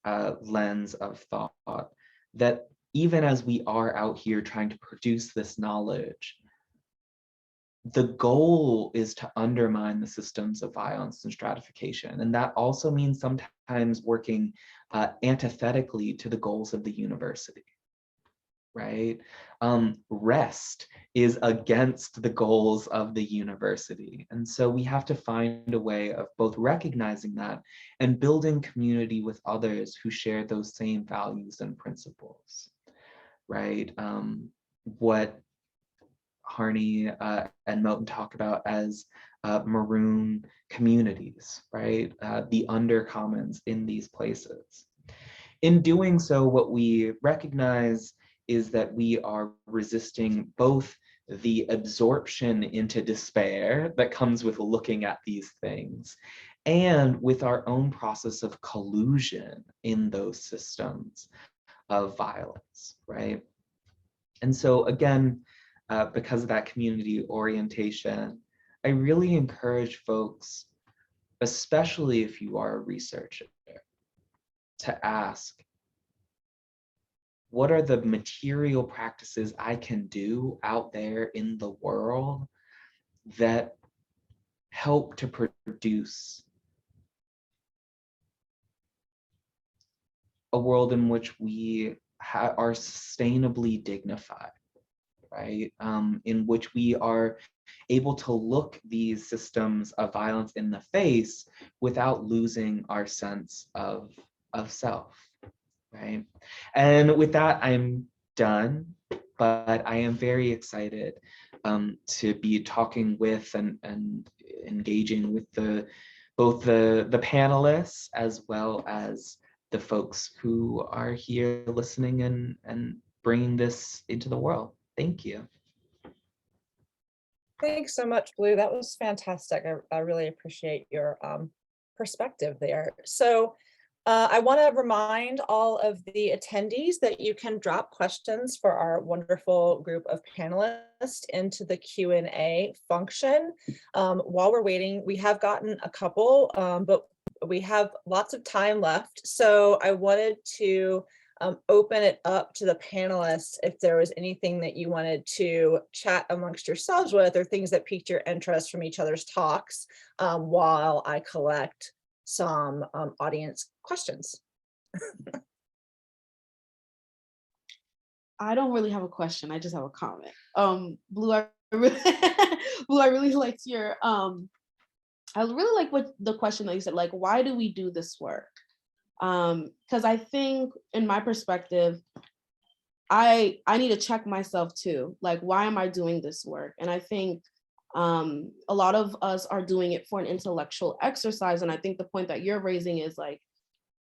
lens of thought, that even as we are out here trying to produce this knowledge, the goal is to undermine the systems of violence and stratification. And that also means sometimes working antithetically to the goals of the university, right? Rest is against the goals of the university. And so we have to find a way of both recognizing that and building community with others who share those same values and principles, right? What Harney and Melton talk about as maroon communities, right? The undercommons in these places. In doing so, what we recognize is that we are resisting both the absorption into despair that comes with looking at these things, and with our own process of collusion in those systems of violence, right? And so again, because of that community orientation, I really encourage folks, especially if you are a researcher, to ask, what are the material practices I can do out there in the world that help to produce a world in which we are sustainably dignified, right? In which we are able to look these systems of violence in the face without losing our sense of self, right? And with that, I'm done, but I am very excited to be talking with and engaging with both the panelists as well as the folks who are here listening and bringing this into the world. Thank you. Thanks so much, Blue. That was fantastic. I really appreciate your perspective there. So I want to remind all of the attendees that you can drop questions for our wonderful group of panelists into the Q&A function. While we're waiting, we have gotten a couple, but we have lots of time left. So I wanted to open it up to the panelists if there was anything that you wanted to chat amongst yourselves with, or things that piqued your interest from each other's talks, while I collect some audience questions. I don't really have a question. I just have a comment. Blue, I really, Blue, I really liked your, I really like what the question that you said, like, why do we do this work? Because I think in my perspective, I need to check myself too. Like, why am I doing this work? And I think a lot of us are doing it for an intellectual exercise. And I think the point that you're raising is like,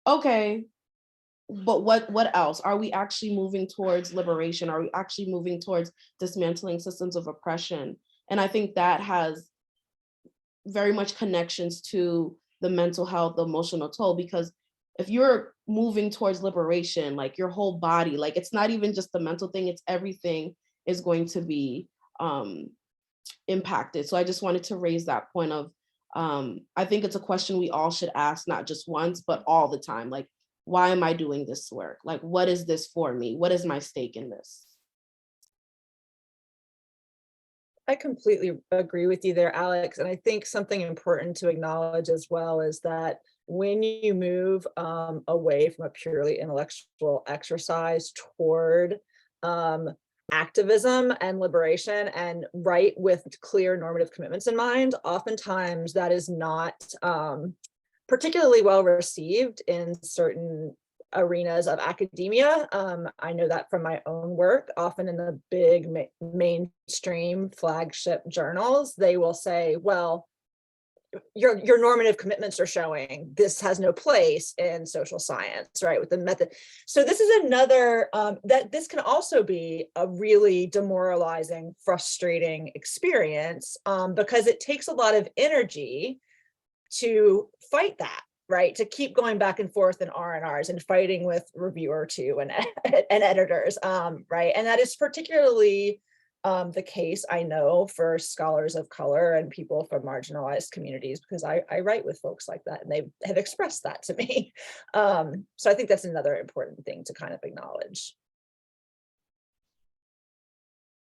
okay, but what else? Are we actually moving towards liberation? Are we actually moving towards dismantling systems of oppression? And I think that has very much connections to the mental health, the emotional toll, because if you're moving towards liberation, like your whole body, like it's not even just the mental thing, it's everything is going to be impacted. So I just wanted to raise that point of, I think it's a question we all should ask, not just once, but all the time. Like, why am I doing this work? Like, what is this for me? What is my stake in this? I completely agree with you there, Alex. And I think something important to acknowledge as well is that when you move away from a purely intellectual exercise toward activism and liberation and right with clear normative commitments in mind, oftentimes that is not particularly well received in certain arenas of academia. I know that from my own work, often in the big mainstream flagship journals, they will say, well, your normative commitments are showing this has no place in social science, right? With the method. So this is another, that this can also be a really demoralizing, frustrating experience because it takes a lot of energy to fight that, right? To keep going back and forth in R&Rs and fighting with reviewer two and editors, right? And that is particularly the case, I know, for scholars of color and people from marginalized communities, because I write with folks like that and they have expressed that to me. So I think that's another important thing to kind of acknowledge.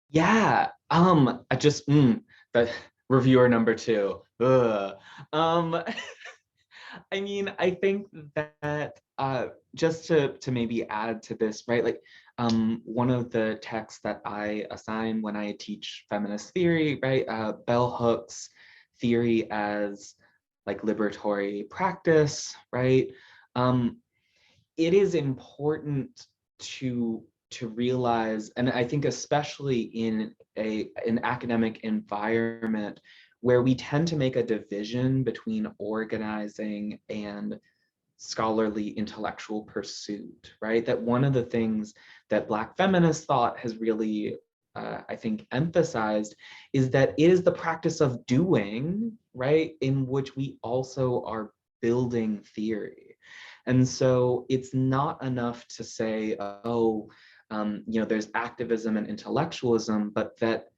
Yeah, I just, the reviewer number two. Ugh. I mean, I think that just to maybe add to this, right? Like one of the texts that I assign when I teach feminist theory, right? Bell Hooks theory as like liberatory practice, right? It is important to realize, and I think especially in an academic environment where we tend to make a division between organizing and scholarly intellectual pursuit, right? That one of the things that Black feminist thought has really, I think, emphasized is that it is the practice of doing, right, in which we also are building theory. And so it's not enough to say, oh, there's activism and intellectualism, but that,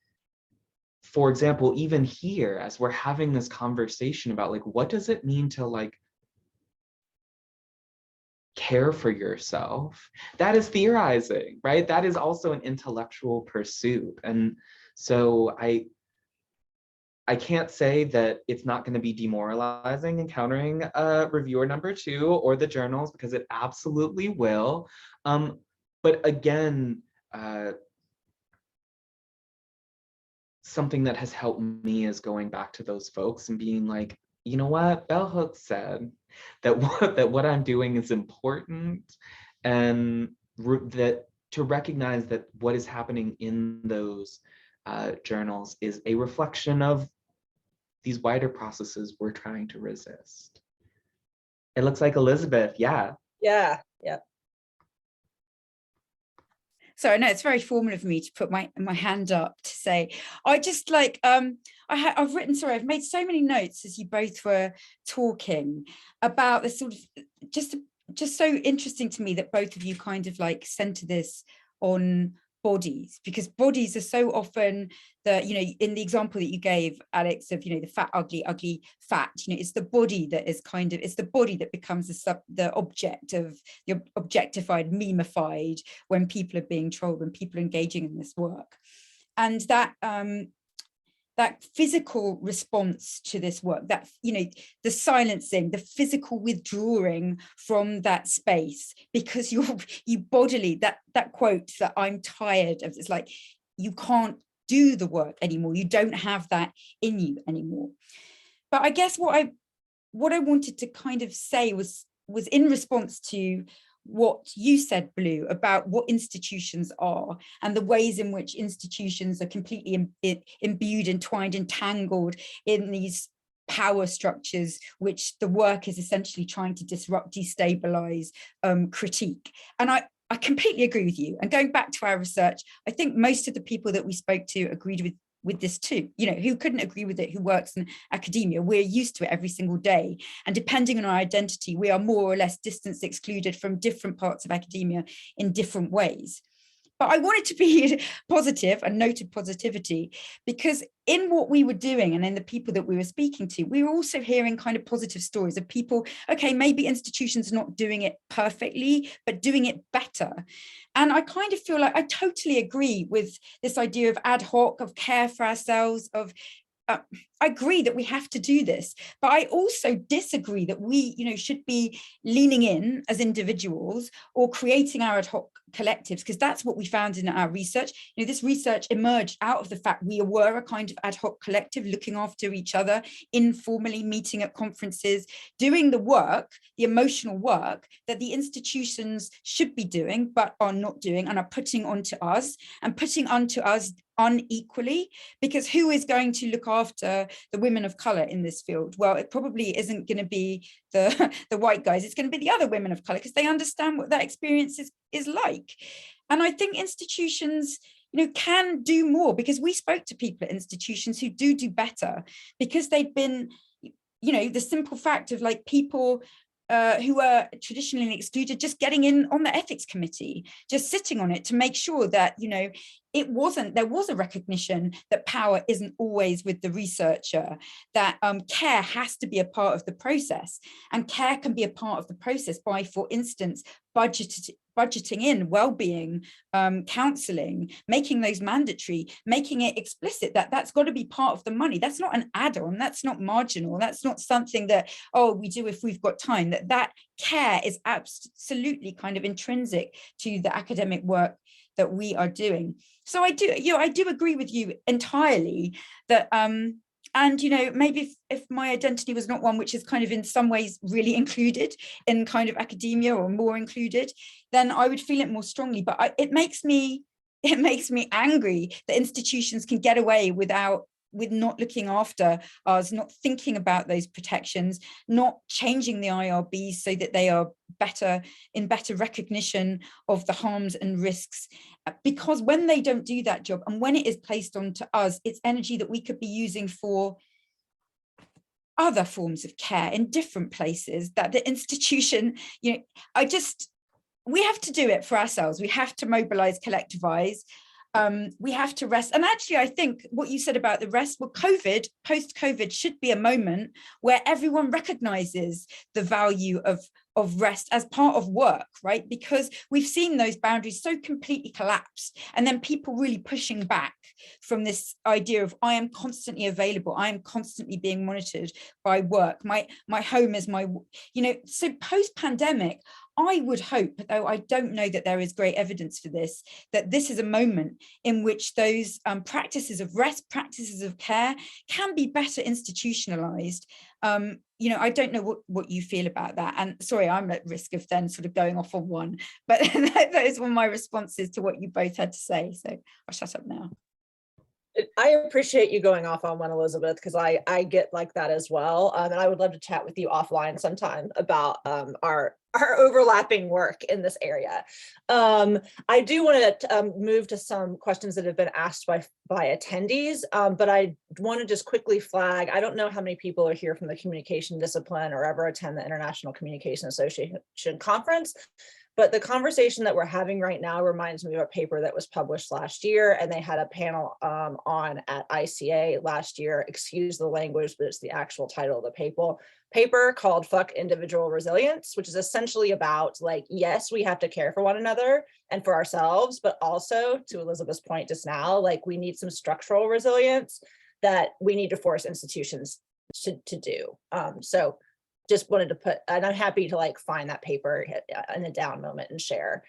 for example, even here, as we're having this conversation about like, what does it mean to like care for yourself? That is theorizing, right? That is also an intellectual pursuit. And so I can't say that it's not going to be demoralizing encountering reviewer number two or the journals, because it absolutely will. But again, something that has helped me is going back to those folks and being like, you know what, Bell Hooks said that what I'm doing is important, and that to recognize that what is happening in those journals is a reflection of these wider processes we're trying to resist. It looks like Elizabeth, yeah. Yeah. So I know it's very formal of me to put my hand up to say, I just like, I've written, sorry, I've made so many notes as you both were talking about this sort of, just so interesting to me that both of you kind of like center this on bodies, because bodies are so often in the example that you gave, Alex, of the fat ugly fat, it's the body that is kind of, it's the body that becomes the object of the objectified, memeified when people are being trolled, when people are engaging in this work. And that that physical response to this work, that, you know, the silencing, the physical withdrawing from that space, because you bodily, that quote that I'm tired of, it's like, you can't do the work anymore. You don't have that in you anymore. But I guess what I wanted to kind of say was in response to what you said, Blue, about what institutions are and the ways in which institutions are completely imbued, entwined, entangled in these power structures, which the work is essentially trying to disrupt, destabilize, critique. And I completely agree with you. And going back to our research, I think most of the people that we spoke to agreed with this too, you know, who couldn't agree with it, who works in academia. We're used to it every single day. And depending on our identity, we are more or less distanced, excluded from different parts of academia in different ways. But I wanted to be positive and noted positivity, because in what we were doing and in the people that we were speaking to, we were also hearing kind of positive stories of people, okay, maybe institutions are not doing it perfectly, but doing it better. And I kind of feel like I totally agree with this idea of ad hoc, of care for ourselves, of I agree that we have to do this, but I also disagree that we, you know, should be leaning in as individuals or creating our ad hoc collectives, because that's what we found in our research. You know, this research emerged out of the fact we were a kind of ad hoc collective looking after each other, informally meeting at conferences, doing the work, the emotional work that the institutions should be doing, but are not doing and are putting onto us, and putting onto us unequally, because who is going to look after the women of color in this field? Well, it probably isn't going to be the white guys, it's going to be the other women of color, because they understand what that experience is like. And I think institutions, you know, can do more, because we spoke to people at institutions who do better, because they've been, you know, the simple fact of like people who were traditionally excluded, just getting in on the ethics committee, just sitting on it to make sure that, you know, there was a recognition that power isn't always with the researcher, that care has to be a part of the process, and care can be a part of the process by, for instance, budgeting in well-being, counselling, making those mandatory, making it explicit that that's got to be part of the money. That's not an add-on, that's not marginal, that's not something that, oh, we do if we've got time, that care is absolutely kind of intrinsic to the academic work that we are doing. So I do agree with you entirely that and, you know, maybe if my identity was not one which is kind of in some ways really included in kind of academia or more included, then I would feel it more strongly. But it makes me angry that institutions can get away with not looking after us, not thinking about those protections, not changing the IRBs so that they are better recognition of the harms and risks. Because when they don't do that job, and when it is placed onto us, it's energy that we could be using for other forms of care in different places that the institution, you know, we have to do it for ourselves. We have to mobilize, collectivize. We have to rest. And actually, I think what you said about the rest, well, post-COVID should be a moment where everyone recognizes the value of rest as part of work, right? Because we've seen those boundaries so completely collapsed, and then people really pushing back from this idea of I am constantly available, I am constantly being monitored by work, my home is my, you know. So post-pandemic, I would hope, though I don't know that there is great evidence for this, that this is a moment in which those practices of rest, practices of care can be better institutionalized. You know, I don't know what you feel about that. And sorry, I'm at risk of then sort of going off on one, but those were my responses to what you both had to say. So I'll shut up now. I appreciate you going off on one, Elizabeth, because I get like that as well. And I would love to chat with you offline sometime about our overlapping work in this area. I do want to move to some questions that have been asked by attendees, but I want to just quickly flag, I don't know how many people are here from the communication discipline or ever attend the International Communication Association conference. But the conversation that we're having right now reminds me of a paper that was published last year, and they had a panel on at ICA last year. Excuse the language, but it's the actual title of the paper called Fuck Individual Resilience, which is essentially about, like, yes, we have to care for one another and for ourselves, but also, to Elizabeth's point just now, like, we need some structural resilience that we need to force institutions to do. So just wanted to put, and I'm happy to like find that paper in a down moment and share.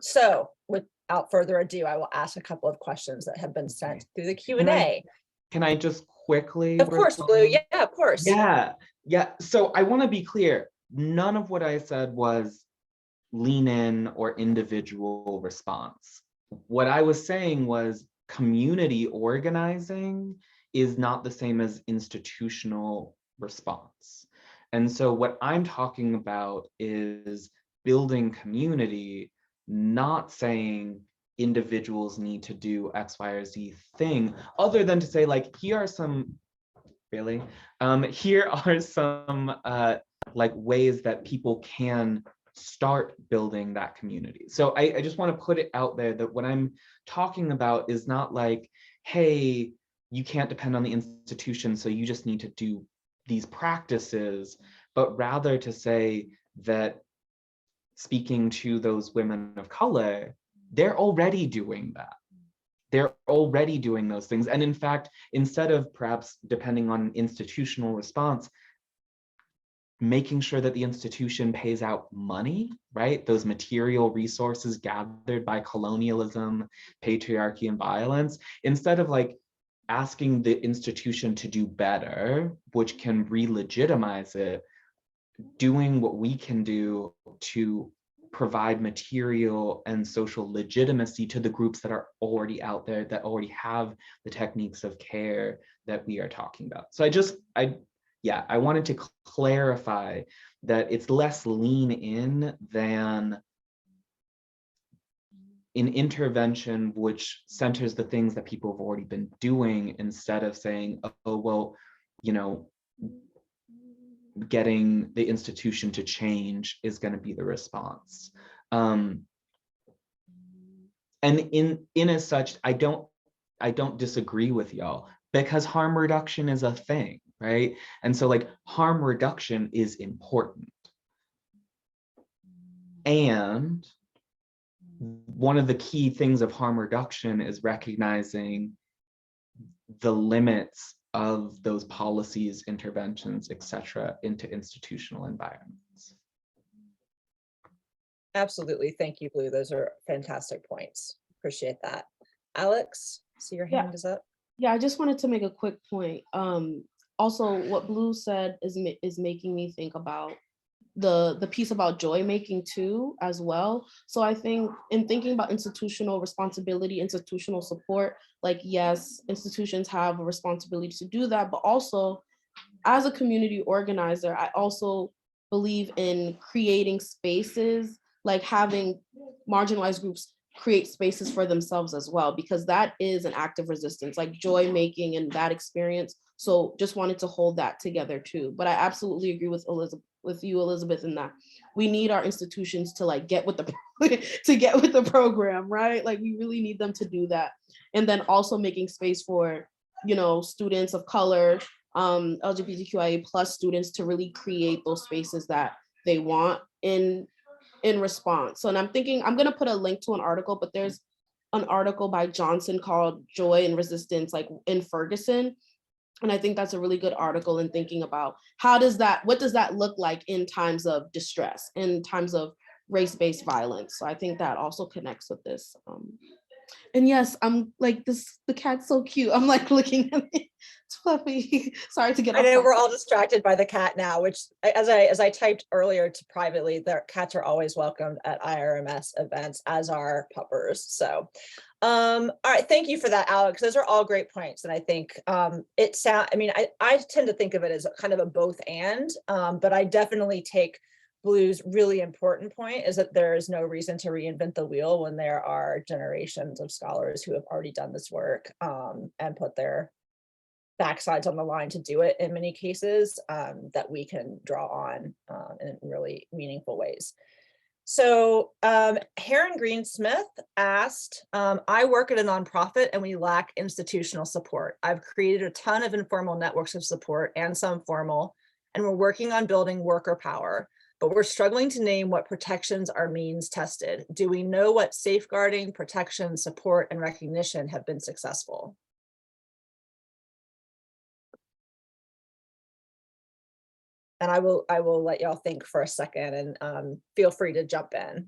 So without further ado, I will ask a couple of questions that have been sent through the Q&A. Can I just quickly Of course, respond? Blue. Yeah, of course. Yeah. So I want to be clear. None of what I said was lean in or individual response. What I was saying was community organizing is not the same as institutional response. And so what I'm talking about is building community, not saying individuals need to do X, Y, or Z thing, other than to say like, here are some, here are some like ways that people can start building that community. So I just want to put it out there that what I'm talking about is not like, hey, you can't depend on the institution, so you just need to do these practices, but rather to say that speaking to those women of color, they're already doing that. They're already doing those things. And in fact, instead of perhaps depending on institutional response, making sure that the institution pays out money, right? Those material resources gathered by colonialism, patriarchy, and violence, instead of like asking the institution to do better, which can re-legitimize it, doing what we can do to provide material and social legitimacy to the groups that are already out there, that already have the techniques of care that we are talking about. So I wanted to clarify that it's less lean in than an intervention which centers the things that people have already been doing, instead of saying, oh, well, you know, getting the institution to change is going to be the response. And in as such, I don't disagree with y'all, because harm reduction is a thing, right? And so like harm reduction is important. And one of the key things of harm reduction is recognizing the limits of those policies, interventions, etc., into institutional environments. Absolutely. Thank you, Blue. Those are fantastic points. Appreciate that. Alex, see your hand is up. Yeah, I just wanted to make a quick point. Also, what Blue said is making me think about the piece about joy making too, as well. So I think in thinking about institutional responsibility, institutional support, like yes, institutions have a responsibility to do that, but also as a community organizer, I also believe in creating spaces, like having marginalized groups create spaces for themselves as well, because that is an act of resistance, like joy making and that experience. So just wanted to hold that together too. But I absolutely agree with Elizabeth, in that we need our institutions to like get with the program, right? Like we really need them to do that. And then also making space for, you know, students of color, LGBTQIA plus students to really create those spaces that they want in response. So, and I'm thinking, I'm gonna put a link to an article, but there's an article by Johnson called Joy and Resistance, like in Ferguson. And I think that's a really good article in thinking about what does that look like in times of distress, in times of race-based violence. So I think that also connects with this. And yes, I'm like the cat's so cute. I'm like looking at it. It's fluffy. Sorry to get I know we're all distracted by the cat now, which as I typed earlier to privately, their cats are always welcomed at IRMS events, as are puppers. So all right, thank you for that, Alex. Those are all great points. And I think I tend to think of it as kind of a both and, but I definitely take Blue's really important point is that there is no reason to reinvent the wheel when there are generations of scholars who have already done this work and put their backsides on the line to do it in many cases, that we can draw on in really meaningful ways. So Heron Green Smith asked, I work at a nonprofit and we lack institutional support. I've created a ton of informal networks of support and some formal, and we're working on building worker power, but we're struggling to name what protections are means tested. Do we know what safeguarding, protection, support, and recognition have been successful? And I will let y'all think for a second, and feel free to jump in.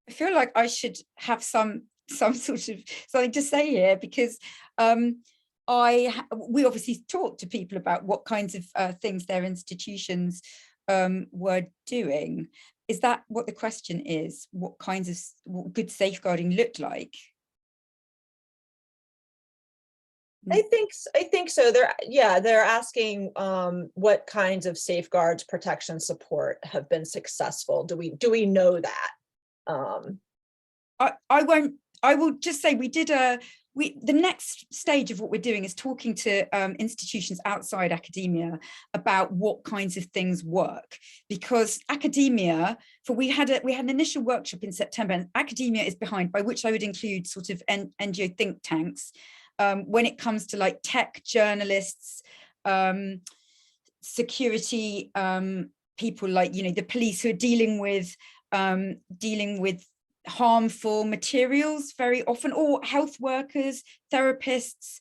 I feel like I should have some sort of something to say here, because we obviously talked to people about what kinds of things their institutions were doing. Is that what the question is? What kinds of what good safeguarding looked like? I think so. They're asking what kinds of safeguards, protection, support have been successful. Do we know that? I will just say the next stage of what we're doing is talking to institutions outside academia about what kinds of things work, because academia, we had an initial workshop in September, and academia is behind, by which I would include sort of NGO think tanks, when it comes to like tech journalists, security people, like, you know, the police who are dealing with harmful materials very often, or health workers, therapists.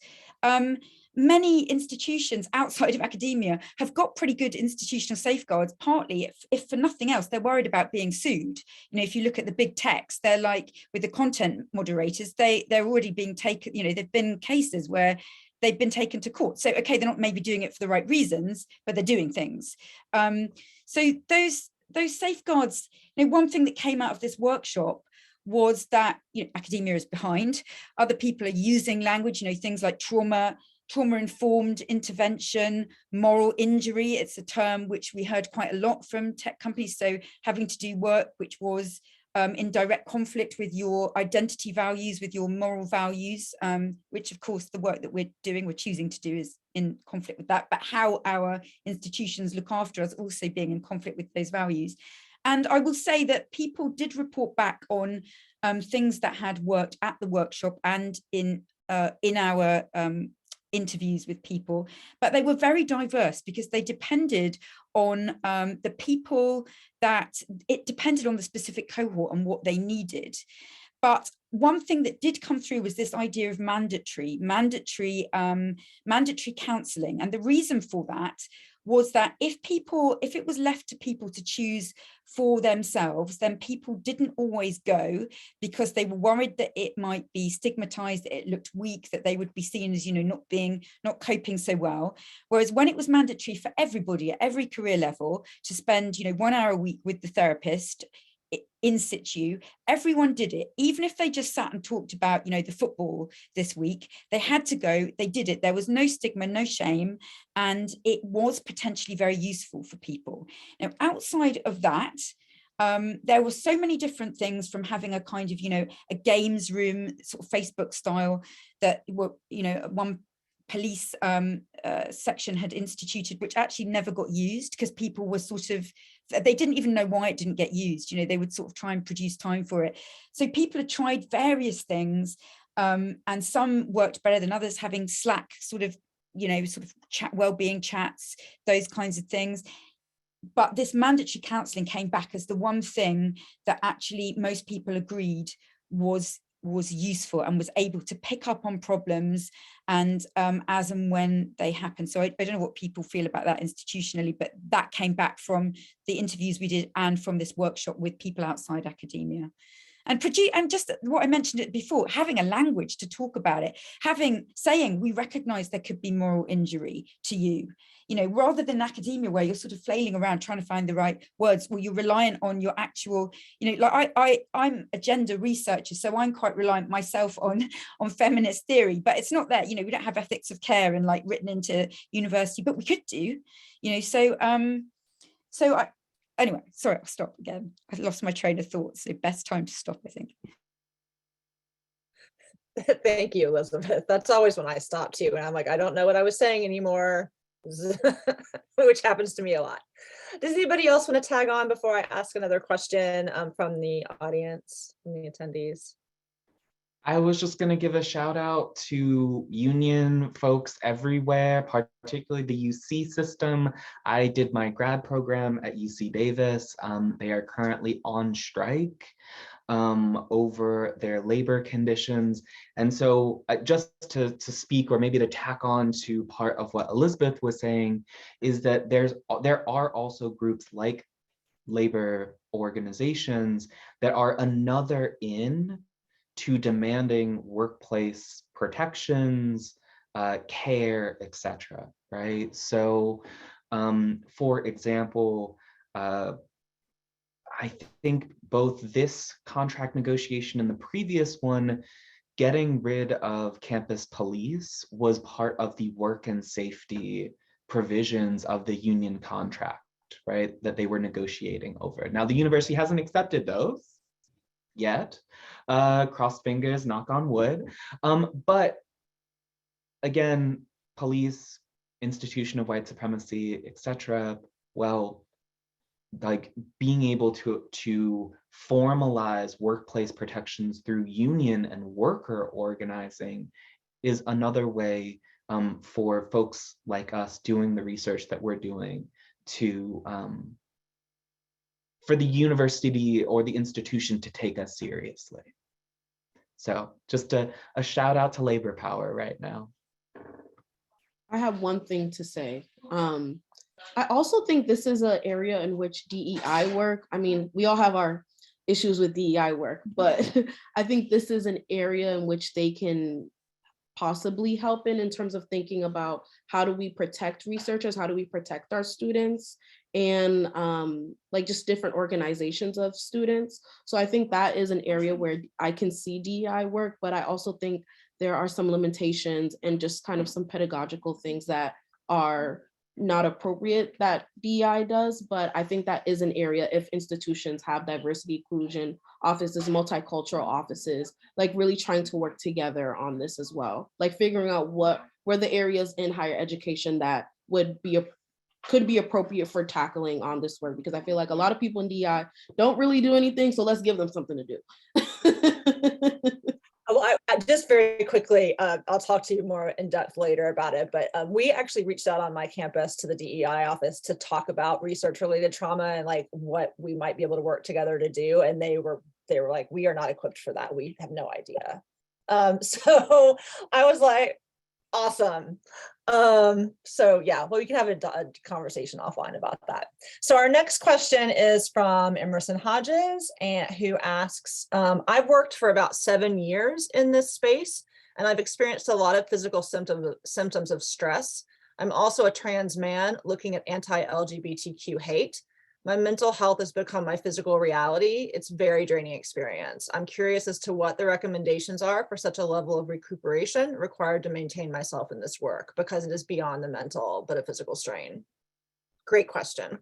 Many institutions outside of academia have got pretty good institutional safeguards, partly, if for nothing else, they're worried about being sued. You know, if you look at the big techs, they're like, with the content moderators, they're already being taken, you know, there've been cases where they've been taken to court. So, okay, they're not maybe doing it for the right reasons, but they're doing things. So those safeguards, you know, one thing that came out of this workshop was that, you know, academia is behind. Other people are using language, you know, things like trauma-informed intervention, moral injury. It's a term which we heard quite a lot from tech companies. So having to do work which was in direct conflict with your identity values, with your moral values, which of course the work that we're choosing to do is in conflict with that, but how our institutions look after us also being in conflict with those values. And I will say that people did report back on things that had worked at the workshop and in our interviews with people, but they were very diverse because they depended on the people, that it depended on the specific cohort and what they needed. But one thing that did come through was this idea of mandatory counselling. And the reason for that was that if it was left to people to choose for themselves, then people didn't always go, because they were worried that it might be stigmatized, that it looked weak, that they would be seen as, you know, not coping so well. Whereas when it was mandatory for everybody at every career level to spend, you know, 1 hour a week with the therapist in situ, everyone did it. Even if they just sat and talked about, you know, the football this week, they had to go, they did it. There was no stigma, no shame, and it was potentially very useful for people. Now, outside of that, there were so many different things, from having a kind of, you know, a games room sort of Facebook style that were, you know, one police section had instituted, which actually never got used because people were sort of, they didn't even know why it didn't get used. You know, they would sort of try and produce time for it. So people had tried various things, and some worked better than others, having Slack sort of, you know, sort of chat, well-being chats, those kinds of things. But this mandatory counselling came back as the one thing that actually most people agreed was useful and was able to pick up on problems and as and when they happen. So I don't know what people feel about that institutionally, but that came back from the interviews we did and from this workshop with people outside academia. And just what I mentioned it before, having a language to talk about it, saying we recognize there could be moral injury to you, you know, rather than academia where you're sort of flailing around trying to find the right words, or you're reliant on your actual, you know, like I'm a gender researcher, so I'm quite reliant myself on feminist theory, but it's not that, you know, we don't have ethics of care and like written into university, but we could do, you know, anyway, sorry, I'll stop again. I've lost my train of thought, so best time to stop, I think. Thank you, Elizabeth. That's always when I stop too, and I'm like, I don't know what I was saying anymore, which happens to me a lot. Does anybody else want to tag on before I ask another question from the audience, from the attendees? I was just going to give a shout out to union folks everywhere, particularly the UC system. I did my grad program at UC Davis. They are currently on strike. over their labor conditions. And so just to speak, or maybe to tack on to part of what Elizabeth was saying, is that there are also groups like labor organizations that are another in to demanding workplace protections, care, etc. Right? So, for example, I think both this contract negotiation and the previous one, getting rid of campus police was part of the work and safety provisions of the union contract, right, that they were negotiating over. Now, the university hasn't accepted those yet. Cross fingers, knock on wood. But again, police, institution of white supremacy, etc. Well, like being able to formalize workplace protections through union and worker organizing is another way for folks like us doing the research that we're doing to for the university or the institution to take us seriously. So just a shout out to labor power right now. I have one thing to say. I also think this is an area in which DEI work, I mean, we all have our issues with DEI work, but I think this is an area in which they can possibly help in terms of thinking about how do we protect researchers, how do we protect our students, and like just different organizations of students. So I think that is an area where I can see DEI work, but I also think there are some limitations and just kind of some pedagogical things that are not appropriate that DEI does, but I think that is an area if institutions have diversity inclusion offices, multicultural offices, like really trying to work together on this as well. Like figuring out where the areas in higher education that could be appropriate for tackling on this work, because I feel like a lot of people in DEI don't really do anything, so let's give them something to do. Well, I just very quickly, I'll talk to you more in depth later about it, but we actually reached out on my campus to the DEI office to talk about research related trauma and like what we might be able to work together to do. And they were like, we are not equipped for that. We have no idea. So I was like, awesome. So yeah, well, we can have a conversation offline about that. So our next question is from Emerson Hodges, and who asks, I've worked for about 7 years in this space, and I've experienced a lot of physical symptoms of stress. I'm also a trans man looking at anti-LGBTQ hate. My mental health has become my physical reality. It's a very draining experience. I'm curious as to what the recommendations are for such a level of recuperation required to maintain myself in this work, because it is beyond the mental, but a physical strain. Great question.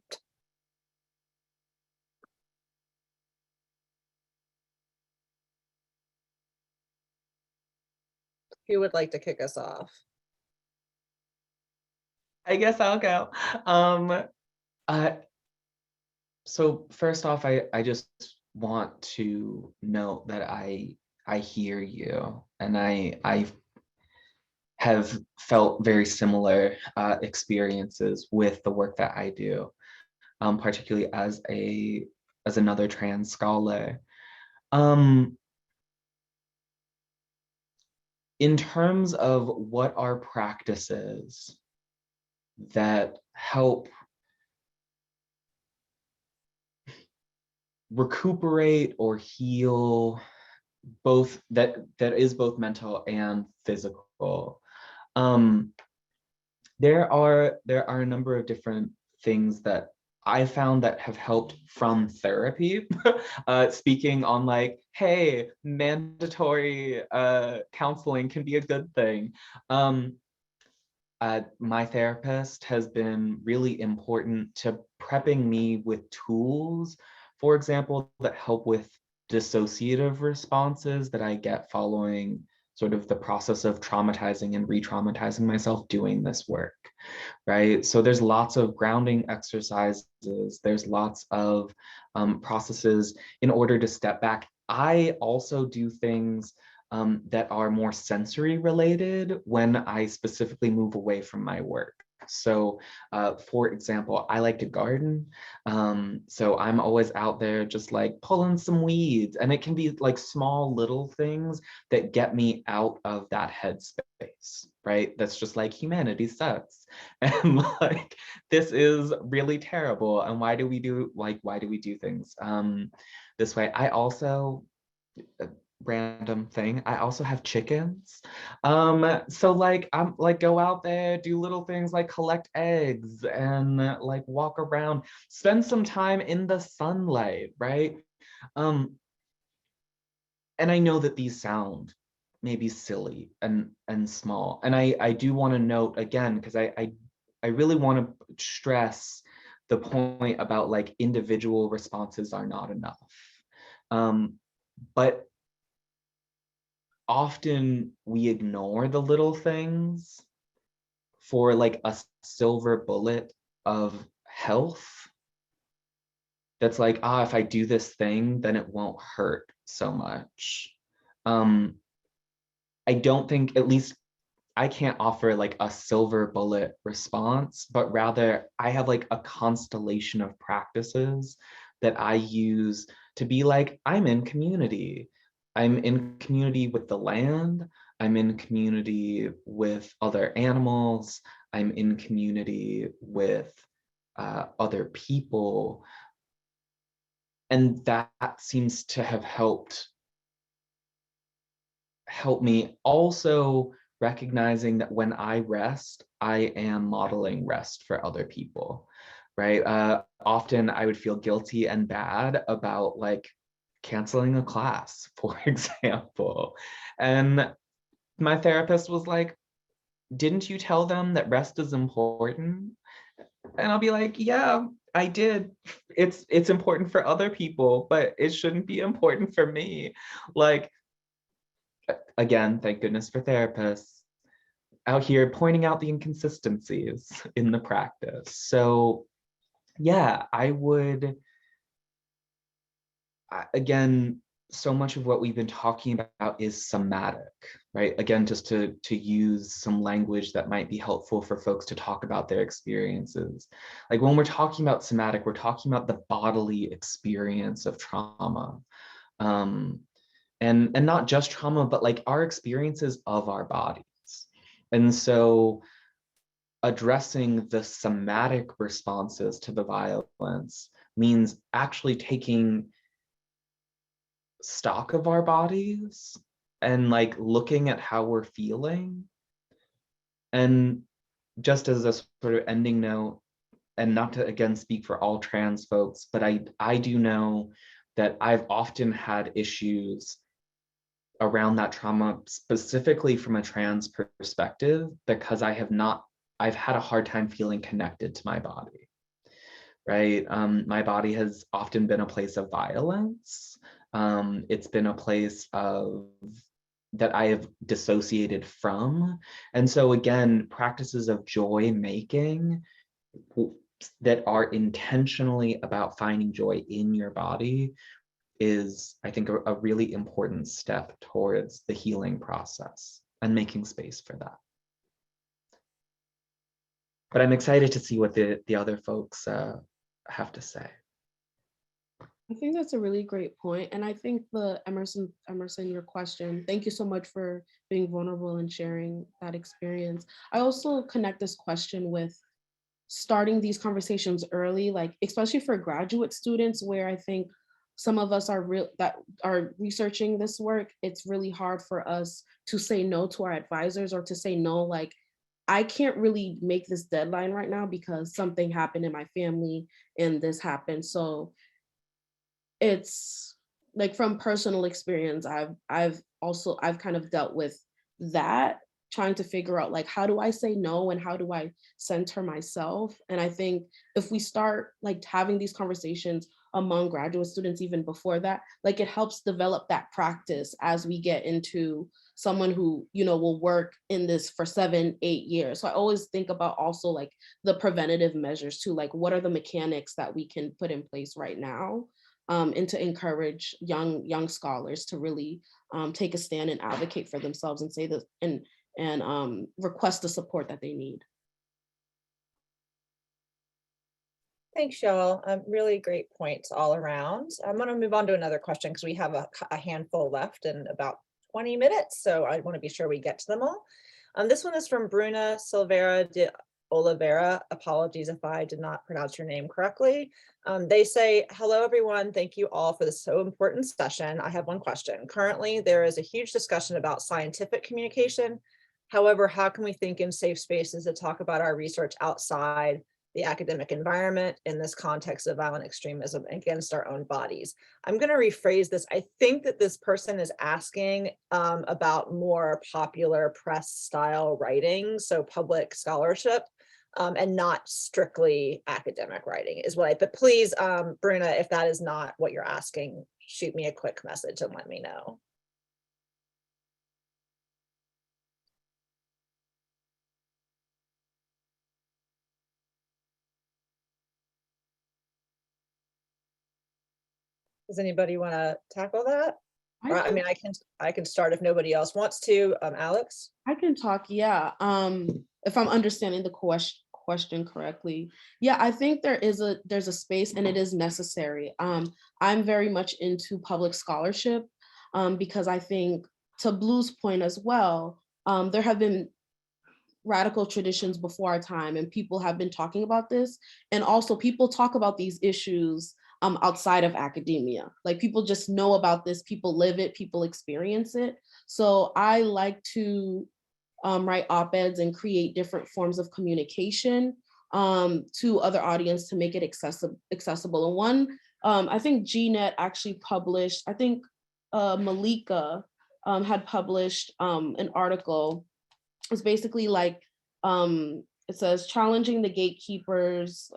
Who would like to kick us off? I guess I'll go. So first off, I just want to note that I hear you, and I have felt very similar experiences with the work that I do, particularly as another trans scholar. In terms of what are practices that help recuperate or heal, both that is both mental and physical, there are a number of different things that I found that have helped from therapy. Speaking on like, hey, mandatory counseling can be a good thing. My therapist has been really important to prepping me with tools, for example, that help with dissociative responses that I get following sort of the process of traumatizing and re-traumatizing myself doing this work, right? So there's lots of grounding exercises, there's lots of processes in order to step back. I also do things that are more sensory related when I specifically move away from my work. So for example, I like to garden. So I'm always out there just like pulling some weeds, and it can be like small little things that get me out of that headspace, right? That's just like humanity sucks. And like, this is really terrible. And why do we do things this way? I also, random thing, I also have chickens. So like I'm like go out there, do little things like collect eggs and like walk around, spend some time in the sunlight, right? And I know that these sound maybe silly and small, and I do want to note again, because I really want to stress the point about like individual responses are not enough. But often we ignore the little things for like a silver bullet of health. That's like, if I do this thing, then it won't hurt so much. I don't think, at least I can't offer like a silver bullet response, but rather I have like a constellation of practices that I use to be like, I'm in community. I'm in community with the land. I'm in community with other animals. I'm in community with other people. And that seems to have helped me also recognizing that when I rest, I am modeling rest for other people, right? Often I would feel guilty and bad about like canceling a class, for example. And my therapist was like, didn't you tell them that rest is important? And I'll be like, yeah, I did. It's important for other people, but it shouldn't be important for me. Like, again, thank goodness for therapists out here pointing out the inconsistencies in the practice. So yeah, I would, again, so much of what we've been talking about is somatic, right? Again, just to use some language that might be helpful for folks to talk about their experiences. Like when we're talking about somatic, we're talking about the bodily experience of trauma. And not just trauma, but like our experiences of our bodies. And so addressing the somatic responses to the violence means actually taking stock of our bodies and like looking at how we're feeling. And just as a sort of ending note, and not to again speak for all trans folks, but I do know that I've often had issues around that trauma, specifically from a trans perspective, because I've had a hard time feeling connected to my body, right? My body has often been a place of violence. It's been a place that I have dissociated from. And so again, practices of joy making that are intentionally about finding joy in your body is, I think, a really important step towards the healing process and making space for that. But I'm excited to see what the other folks have to say. I think that's a really great point. And I think Emerson, your question, thank you so much for being vulnerable and sharing that experience. I also connect this question with starting these conversations early, like especially for graduate students, where I think some of us that are researching this work, it's really hard for us to say no to our advisors, or to say no, like, I can't really make this deadline right now because something happened in my family and this happened. So it's like, from personal experience, I've kind of dealt with that, trying to figure out like, how do I say no and how do I center myself? And I think if we start like having these conversations among graduate students even before that, like it helps develop that practice as we get into someone who, you know, will work in this for 7-8 years. So I always think about also like the preventative measures too, like what are the mechanics that we can put in place right now, and to encourage young scholars to really take a stand and advocate for themselves and say this and request the support that they need. Thanks, y'all. Really great points all around. I'm going to move on to another question because we have a handful left in about 20 minutes. So I want to be sure we get to them all. This one is from Bruna Silveira de Oliveira. Apologies if I did not pronounce your name correctly. They say, hello, everyone. Thank you all for this so important session. I have one question. Currently, there is a huge discussion about scientific communication. However, how can we think in safe spaces to talk about our research outside the academic environment in this context of violent extremism against our own bodies? I'm going to rephrase this. I think that this person is asking about more popular press style writing, so public scholarship, and not strictly academic writing is what but please, Bruna, if that is not what you're asking, shoot me a quick message and let me know. Does anybody want to tackle that? Or, I mean, I can start if nobody else wants to. Alex? I can talk, yeah. If I'm understanding the question correctly. Yeah, I think there's a space and it is necessary. I'm very much into public scholarship because I think, to Blue's point as well, there have been radical traditions before our time and people have been talking about this. And also people talk about these issues outside of academia. Like people just know about this, people live it, people experience it. So I like to write op-eds and create different forms of communication to other audience to make it accessible. And one, I think GNet actually published, I think Malika had published an article. It's basically like, it says, challenging the gatekeepers,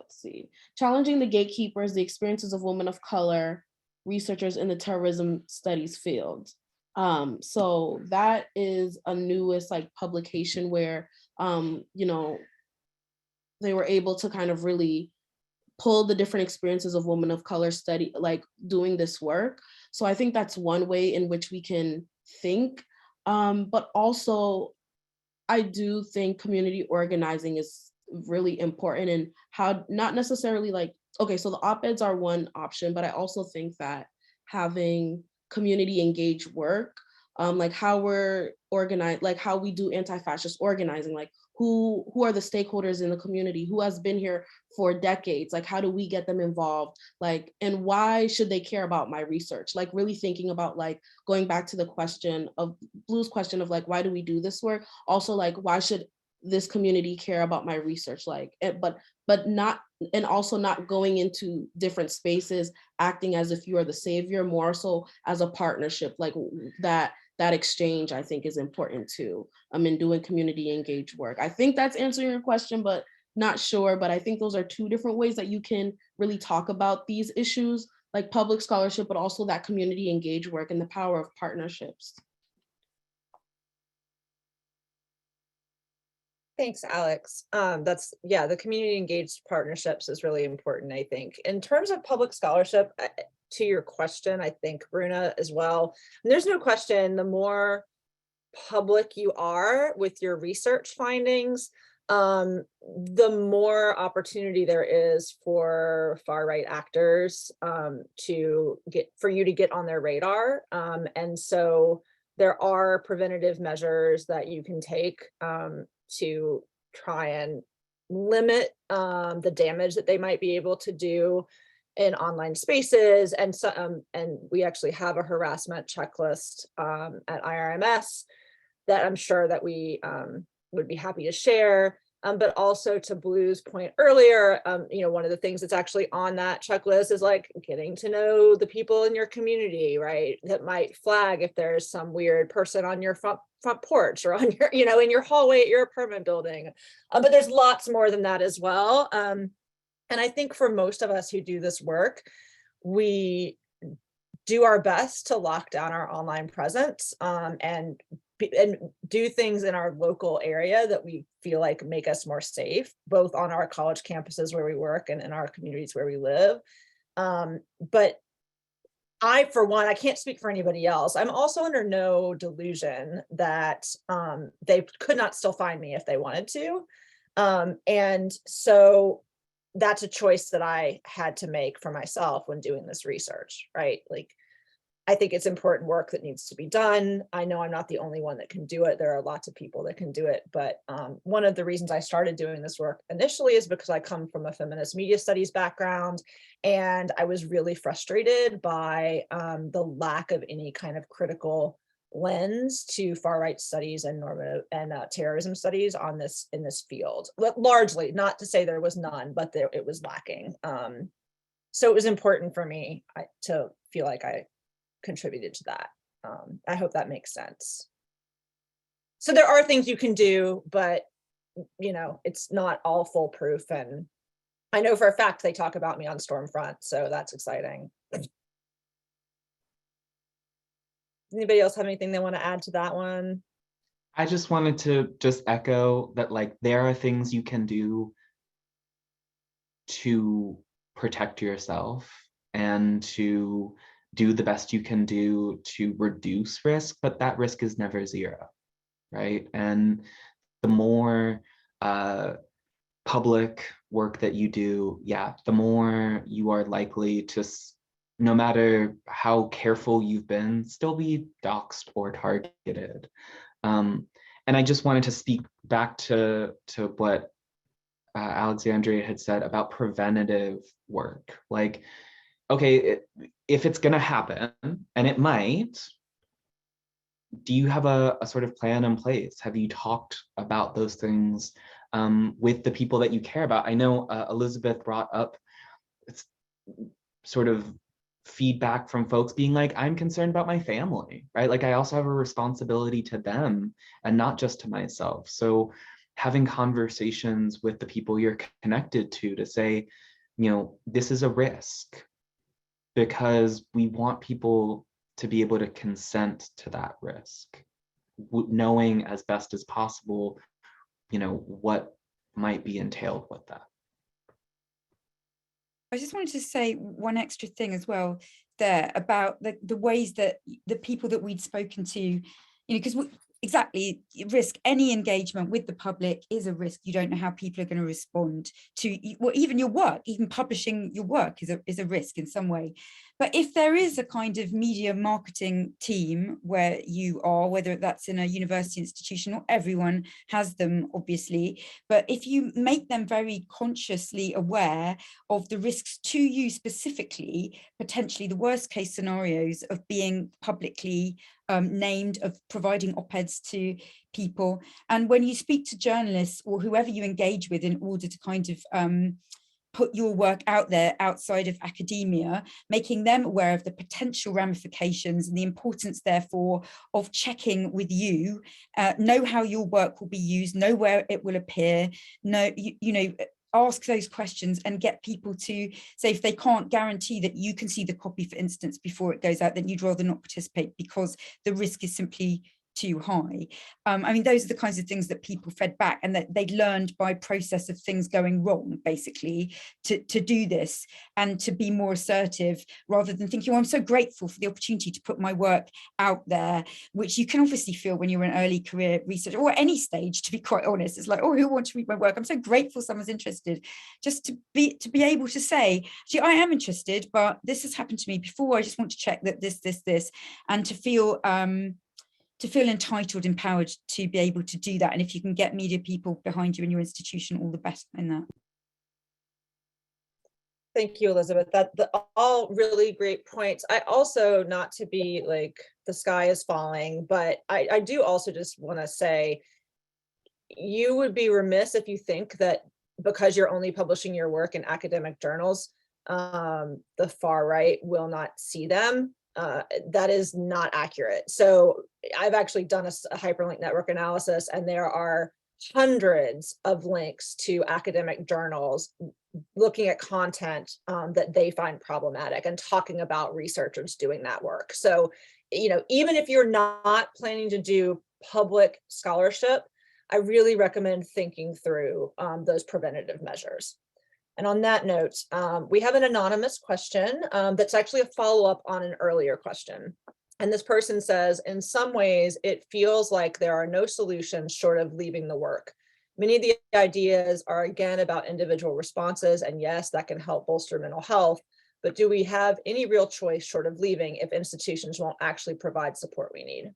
challenging the gatekeepers, the experiences of women of color, researchers in the terrorism studies field. So that is a newest like publication where, you know, they were able to kind of really pull the different experiences of women of color study, like doing this work. So I think that's one way in which we can think, but also I do think community organizing is really important, and how not necessarily like, okay, so the op-eds are one option, but I also think that having community engaged work, like how we're organized, like how we do anti-fascist organizing, like who are the stakeholders in the community, who has been here for decades, like how do we get them involved, like, and why should they care about my research? Like really thinking about, like, going back to the question of Blue's question of like, why do we do this work? Also like, why should this community care about my research? Like, but not, and also not going into different spaces, acting as if you are the savior, more so as a partnership, like that exchange I think is important too. In doing community engaged work. I think that's answering your question, but not sure. But I think those are two different ways that you can really talk about these issues, like public scholarship, but also that community engaged work and the power of partnerships. Thanks, Alex. That's, yeah, the community engaged partnerships is really important, I think. In terms of public scholarship, to your question, I think, Bruna, as well, and there's no question, the more public you are with your research findings, the more opportunity there is for far-right actors for you to get on their radar. And so there are preventative measures that you can take to try and limit the damage that they might be able to do in online spaces. And so, and we actually have a harassment checklist at IRMS that I'm sure that we would be happy to share. But also, to Blue's point earlier, you know, one of the things that's actually on that checklist is like getting to know the people in your community, right? That might flag if there's some weird person on your front porch or on your, you know, in your hallway at your apartment building. But there's lots more than that as well. And I think for most of us who do this work, we do our best to lock down our online presence and do things in our local area that we feel like make us more safe, both on our college campuses where we work and in our communities where we live. But I, for one, I can't speak for anybody else. I'm also under no delusion that they could not still find me if they wanted to. And so that's a choice that I had to make for myself when doing this research, right? Like, I think it's important work that needs to be done. I know I'm not the only one that can do it. There are lots of people that can do it. But one of the reasons I started doing this work initially is because I come from a feminist media studies background. And I was really frustrated by the lack of any kind of critical lens to far right studies and normative and terrorism studies on this in this field. Largely, not to say there was none, but it was lacking. So it was important for me to feel like I contributed to that. I hope that makes sense. So there are things you can do, but it's not all foolproof. And I know for a fact they talk about me on Stormfront, so that's exciting. Anybody else have anything they want to add to that one? I just wanted to just echo that, like, there are things you can do to protect yourself and to do the best you can do to reduce risk, but that risk is never zero, right? And the more public work that you do, the more you are likely to, no matter how careful you've been, still be doxxed or targeted. And I just wanted to speak back to what Alexandria had said about preventative work. Like, okay, if it's gonna happen, and it might, do you have a sort of plan in place? Have you talked about those things with the people that you care about? I know Elizabeth brought up sort of feedback from folks being like, I'm concerned about my family, right? Like, I also have a responsibility to them and not just to myself. So having conversations with the people you're connected to say, this is a risk, because we want people to be able to consent to that risk, knowing as best as possible, what might be entailed with that. I just wanted to say one extra thing as well there about the ways that the people that we'd spoken to, because exactly, risk, any engagement with the public is a risk. You don't know how people are going to respond to, well, even your work, even publishing your work is a risk in some way. But if there is a kind of media marketing team where you are, whether that's in a university institution, not everyone has them, obviously, but if you make them very consciously aware of the risks to you specifically, potentially the worst case scenarios of being publicly named, of providing op-eds to people. And when you speak to journalists or whoever you engage with in order to kind of put your work out there outside of academia, making them aware of the potential ramifications and the importance, therefore, of checking with you, know how your work will be used, know where it will appear, know, ask those questions and get people to say, if they can't guarantee that you can see the copy, for instance, before it goes out, then you'd rather not participate because the risk is simply too high. I mean, those are the kinds of things that people fed back, and that they'd learned by process of things going wrong, basically, to do this and to be more assertive, rather than thinking, I'm so grateful for the opportunity to put my work out there, which you can obviously feel when you're in early career research or any stage, to be quite honest. It's like, who wants to read my work? I'm so grateful someone's interested. Just to be able to say, actually, I am interested, but this has happened to me before. I just want to check that this, and to feel entitled, empowered to be able to do that. And if you can get media people behind you in your institution, all the best in that. Thank you, Elizabeth. All really great points. I also, not to be like the sky is falling, but I do also just want to say, you would be remiss if you think that because you're only publishing your work in academic journals, the far right will not see them. That is not accurate. So I've actually done a hyperlink network analysis, and there are hundreds of links to academic journals looking at content that they find problematic and talking about researchers doing that work. So, even if you're not planning to do public scholarship, I really recommend thinking through those preventative measures. And on that note, we have an anonymous question that's actually a follow-up on an earlier question. And this person says, in some ways, it feels like there are no solutions short of leaving the work. Many of the ideas are again about individual responses, and yes, that can help bolster mental health, but do we have any real choice short of leaving if institutions won't actually provide support we need?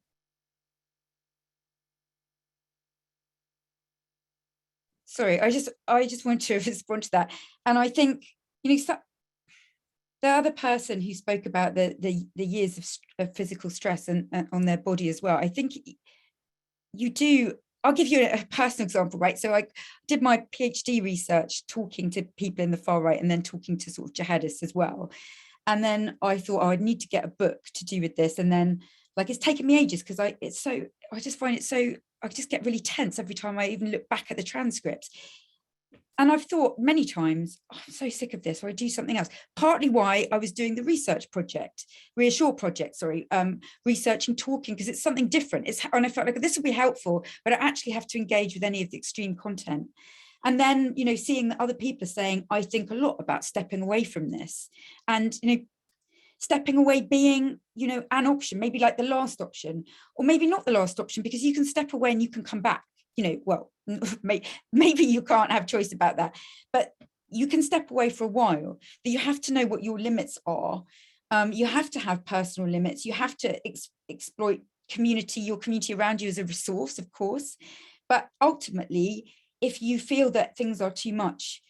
Sorry, I just want to respond to that. And I think, the other person who spoke about the years of physical stress and on their body as well, I think you do. I'll give you a personal example, right? So I did my PhD research talking to people in the far right and then talking to sort of jihadists as well. And then I thought, oh, I need to get a book to do with this. And then like, it's taken me ages because I just find it so, I just get really tense every time I even look back at the transcripts. And I've thought many times, oh, I'm so sick of this, or I do something else. Partly why I was doing the research project, REASSURE project, sorry, researching, talking, because it's something different. And I felt like this will be helpful, but I actually have to engage with any of the extreme content. And then, seeing that other people are saying, I think a lot about stepping away from this. And, stepping away being, an option, maybe like the last option, or maybe not the last option, because you can step away and you can come back. Well, maybe you can't have choice about that, but you can step away for a while, but you have to know what your limits are. You have to have personal limits. You have to exploit your community around you as a resource, of course. But ultimately, if you feel that things are too much,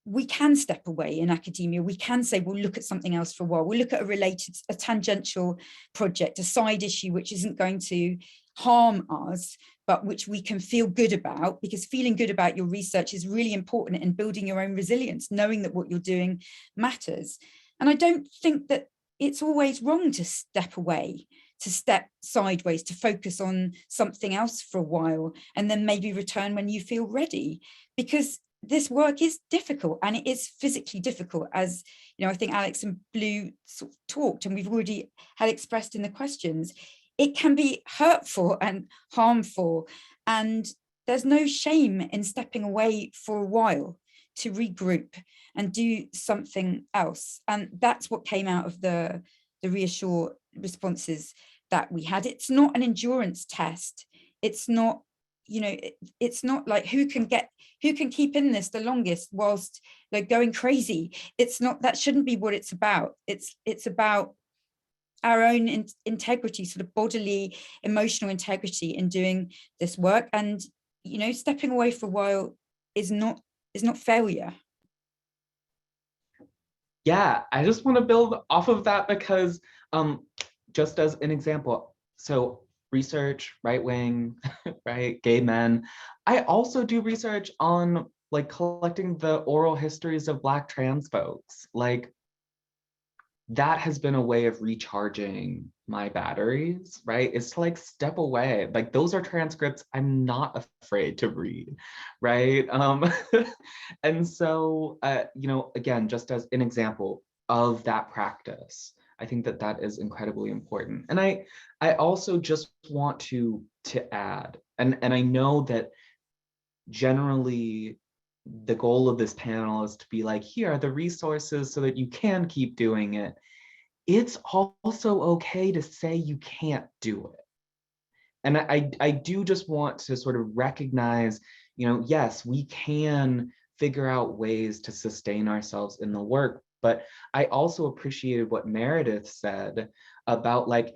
we can step away in academia. We can say, we'll look at something else for a while. We'll look at a tangential project, a side issue, which isn't going to harm us, but which we can feel good about, because feeling good about your research is really important in building your own resilience, knowing that what you're doing matters. And I don't think that it's always wrong to step away, to step sideways, to focus on something else for a while, and then maybe return when you feel ready, because this work is difficult, and it is physically difficult, as I think Alex and Blue sort of talked, and we've already had expressed in the questions. It can be hurtful and harmful, and there's no shame in stepping away for a while to regroup and do something else. And that's what came out of the REASSURE responses that we had. It's not an endurance test. It's not, it's not like who can keep in this the longest whilst they're going crazy. It's not, that shouldn't be what it's about. It's about our own integrity, sort of bodily, emotional integrity in doing this work. And, stepping away for a while is not failure. Yeah, I just want to build off of that because just as an example, so research, right wing, right, gay men. I also do research on like collecting the oral histories of Black trans folks. Like that has been a way of recharging my batteries, right? It's to like step away. Like those are transcripts I'm not afraid to read, right? And so, again, just as an example of that practice, I think that that is incredibly important. And I also just want to add, and I know that generally the goal of this panel is to be like, here are the resources so that you can keep doing it. It's also okay to say you can't do it. And I do just want to sort of recognize, yes, we can figure out ways to sustain ourselves in the work, but I also appreciated what Meredith said about like,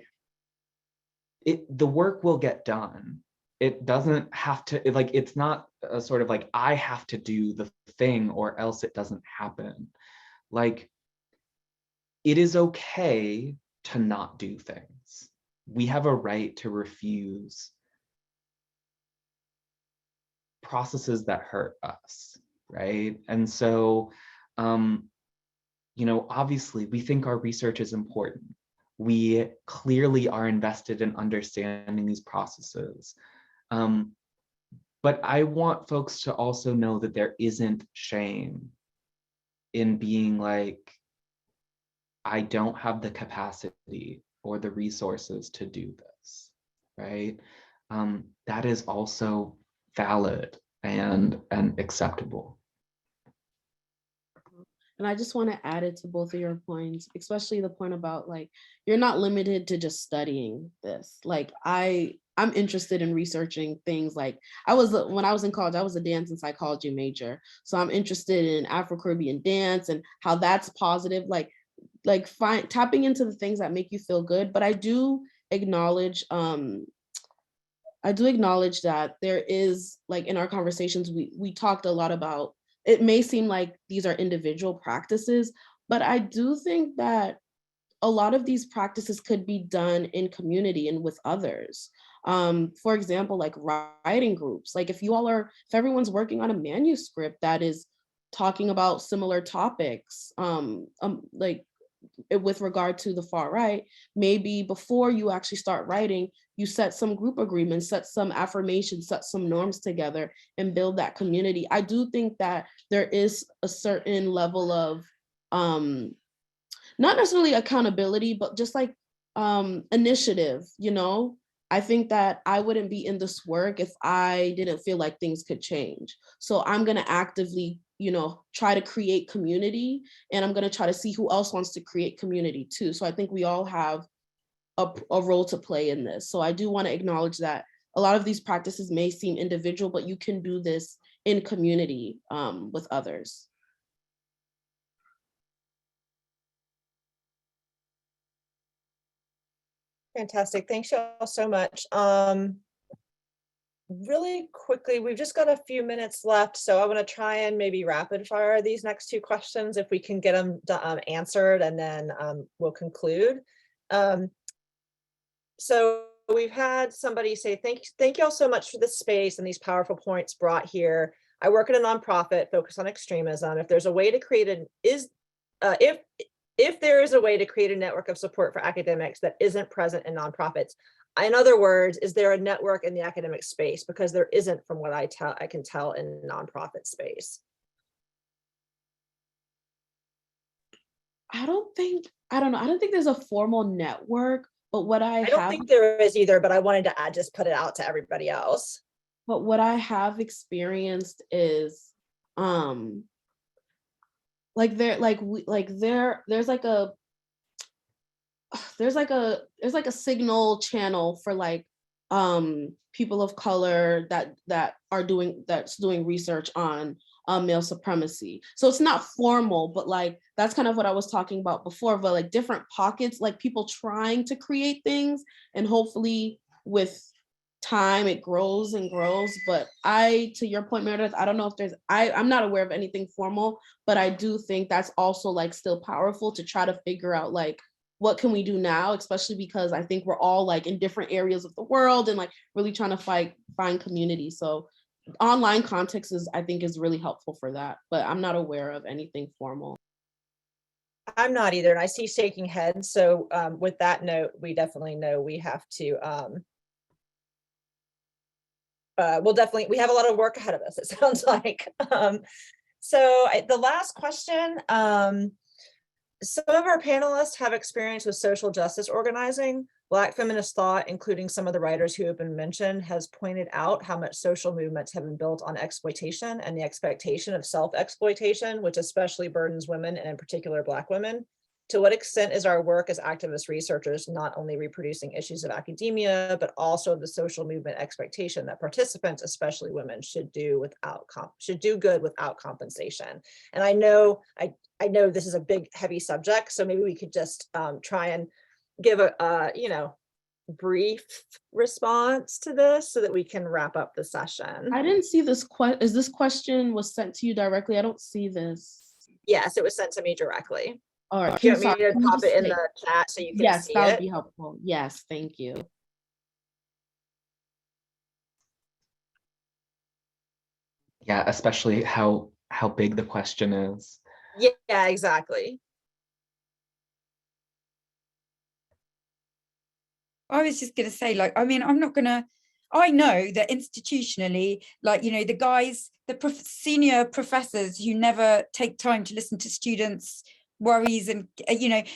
the work will get done. It doesn't have to, it's not a sort of like, I have to do the thing or else it doesn't happen. Like, it is okay to not do things. We have a right to refuse processes that hurt us, right? And so, obviously we think our research is important. We clearly are invested in understanding these processes. But I want folks to also know that there isn't shame in being like, I don't have the capacity or the resources to do this, right? That is also valid and acceptable. And I just want to add it to both of your points, especially the point about like, you're not limited to just studying this. Like I I'm interested in researching things like when I was in college, I was a dance and psychology major. So I'm interested in Afro-Caribbean dance and how that's positive, tapping into the things that make you feel good. But I do acknowledge that there is, like, in our conversations, we talked a lot about, it may seem like these are individual practices, but I do think that a lot of these practices could be done in community and with others. For example, like writing groups, like if everyone's working on a manuscript that is talking about similar topics, like with regard to the far right, maybe before you actually start writing, you set some group agreements, set some affirmations, set some norms together and build that community. I do think that there is a certain level of, not necessarily accountability, but just like initiative, I think that I wouldn't be in this work if I didn't feel like things could change. So I'm going to actively, try to create community, and I'm going to try to see who else wants to create community too. So I think we all have a role to play in this. So I do want to acknowledge that a lot of these practices may seem individual, but you can do this in community with others. Fantastic. Thanks y'all so much. Really quickly, we've just got a few minutes left, so I want to try and maybe rapid fire these next two questions if we can get them answered, and then we'll conclude. So we've had somebody say, thank you all so much for this space and these powerful points brought here. I work at a nonprofit focused on extremism. If there's a way to create if there is a way to create a network of support for academics that isn't present in nonprofits, in other words, is there a network in the academic space? Because there isn't, from what I can tell in nonprofit space. I don't think there's a formal network, but I don't think there is either, but I wanted to just put it out to everybody else. But what I have experienced is there's like a signal channel for like people of color that's doing research on male supremacy. So it's not formal, but like that's kind of what I was talking about before, but like different pockets, like people trying to create things, and hopefully with time it grows and grows. But to your point, Meredith, I don't know if I'm not aware of anything formal, but I do think that's also like still powerful to try to figure out like what can we do now, especially because I think we're all like in different areas of the world and like really trying to find community. So online context I think is really helpful for that, but I'm not aware of anything formal. I'm not either, and I see shaking heads. So with that note, we definitely know we have to we have a lot of work ahead of us, it sounds like. So the last question, some of our panelists have experience with social justice organizing. Black feminist thought, including some of the writers who have been mentioned, has pointed out how much social movements have been built on exploitation and the expectation of self-exploitation, which especially burdens women, and in particular Black women. To what extent is our work as activist researchers not only reproducing issues of academia, but also the social movement expectation that participants, especially women, should do good without compensation? And I know this is a big, heavy subject, so maybe we could just try and give a brief response to this so that we can wrap up the session. I didn't see this is this question was sent to you directly? I don't see this. Yes, it was sent to me directly. All right. Do you want me to pop it in the chat so you can see it? Yes, that would be helpful. Yes, thank you. Yeah, especially how big the question is. Yeah, exactly. I was just going to say, like, I mean, I know that institutionally, like, the guys, the senior professors who never take time to listen to students' worries, and,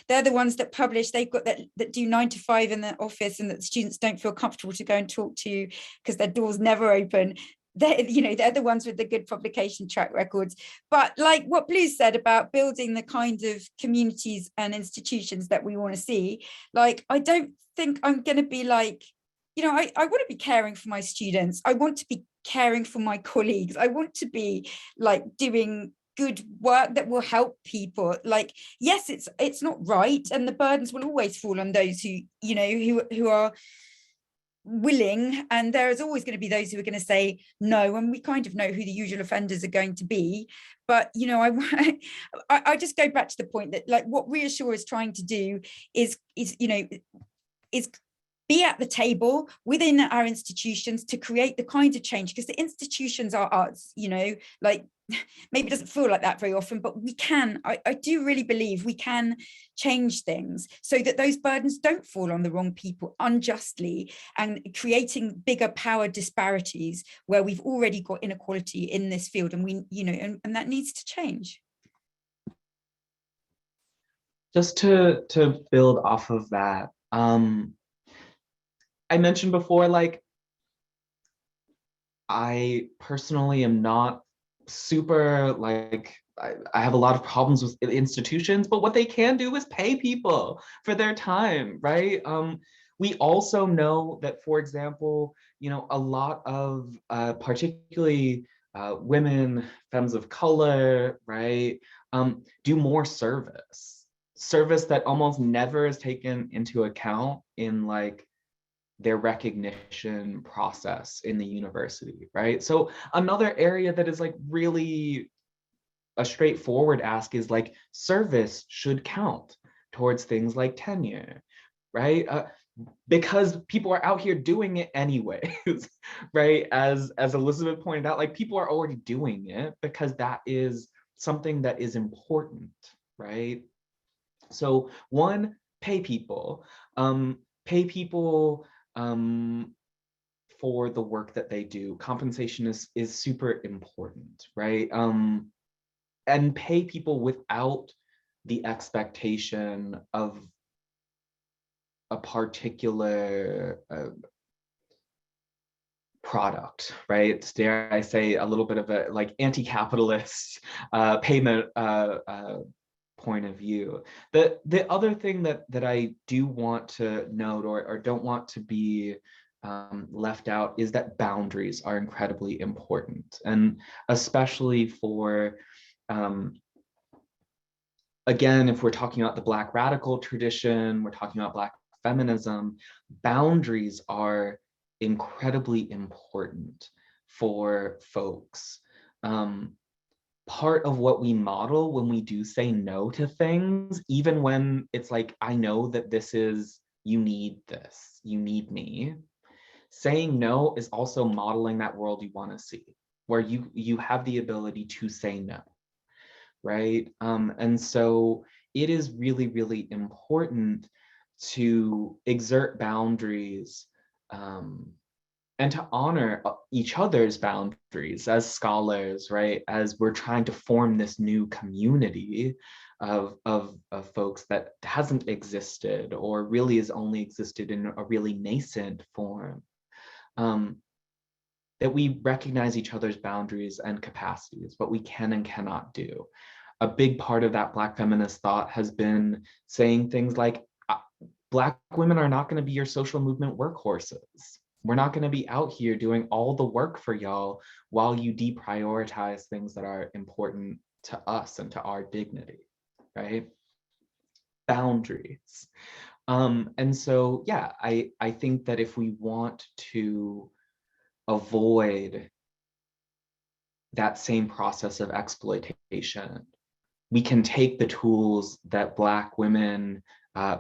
they're the ones that publish, they've got that do 9 to 5 in the office, and that the students don't feel comfortable to go and talk to because their doors never open. They're the ones with the good publication track records. But like what Blue said about building the kind of communities and institutions that we want to see, like, I don't think I'm going to be like you know, I want to be caring for my students. I want to be caring for my colleagues. I want to be like doing good work that will help people. Like, yes, it's not right, and the burdens will always fall on those who, you know, who are willing, and there is always going to be those who are going to say no, and we kind of know who the usual offenders are going to be. But you know, I just go back to the point that like what REASSURE is trying to do is you know, is be at the table within our institutions to create the kind of change, because the institutions are us, you know, like maybe it doesn't feel like that very often, but we can, I do really believe we can change things so that those burdens don't fall on the wrong people unjustly, and creating bigger power disparities where we've already got inequality in this field, and we, you know, and that needs to change. Just to build off of that, I mentioned before, like, I personally am not super, like, I have a lot of problems with institutions, but what they can do is pay people for their time, right? We also know that, for example, you know, a lot of particularly women, femmes of color, right, do more service that almost never is taken into account in like their recognition process in the university, right? So another area that is like really a straightforward ask is like service should count towards things like tenure, right? Because people are out here doing it anyways, right? As Elizabeth pointed out, like people are already doing it because that is something that is important, right? So one, pay people. Pay people for the work that they do. Compensation is super important, right? And pay people without the expectation of a particular product, right? Dare I say a little bit of a like anti-capitalist payment point of view. The other thing that I do want to note or don't want to be left out is that boundaries are incredibly important, and especially for again, if we're talking about the Black radical tradition, we're talking about Black feminism, boundaries are incredibly important for folks. Part of what we model when we do say no to things, even when it's like, I know that this is, you need this, you need me. Saying no is also modeling that world you want to see, where you have the ability to say no, right? And so it is really, really important to exert boundaries and to honor each other's boundaries as scholars, right? As we're trying to form this new community of folks that hasn't existed or really has only existed in a really nascent form. That we recognize each other's boundaries and capacities, what we can and cannot do. A big part of that Black feminist thought has been saying things like, Black women are not going to be your social movement workhorses. We're not going to be out here doing all the work for y'all while you deprioritize things that are important to us and to our dignity, right? Boundaries. And so, yeah, I think that if we want to avoid that same process of exploitation, we can take the tools that Black women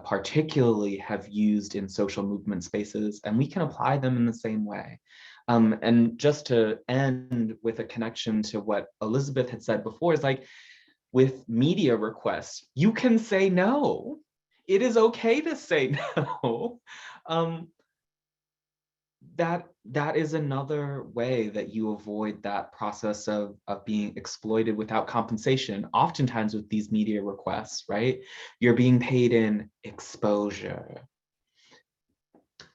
particularly have used in social movement spaces, and we can apply them in the same way. And just to end with a connection to what Elizabeth had said before, is like, with media requests, you can say no. It is okay to say no. That is another way that you avoid that process of being exploited without compensation. Oftentimes with these media requests, right? You're being paid in exposure.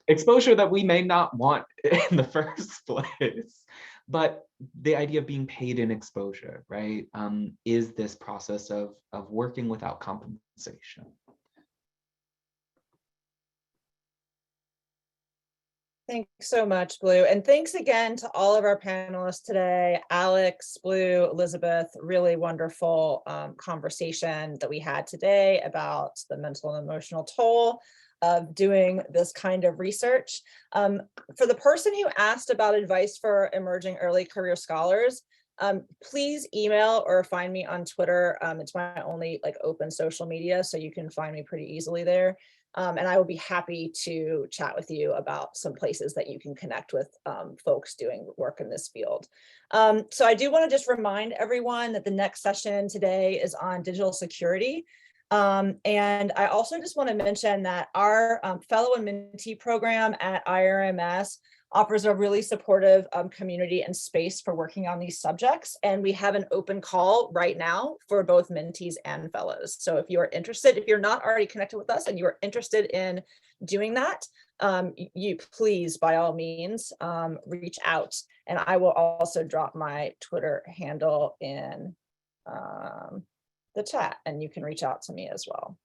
Exposure that we may not want in the first place. But the idea of being paid in exposure, right, is this process of working without compensation. Thanks so much, Blue. And thanks again to all of our panelists today, Alex, Blue, Elizabeth, really wonderful conversation that we had today about the mental and emotional toll of doing this kind of research. For the person who asked about advice for emerging early career scholars, please email or find me on Twitter. It's my only open social media, so you can find me pretty easily there. And I will be happy to chat with you about some places that you can connect with folks doing work in this field. So I do want to just remind everyone that the next session today is on digital security. And I also just want to mention that our fellow and mentee program at IRMS offers a really supportive community and space for working on these subjects. And we have an open call right now for both mentees and fellows. So if you're interested, if you're not already connected with us and you are interested in doing that, you please, by all means, reach out. And I will also drop my Twitter handle in the chat, and you can reach out to me as well.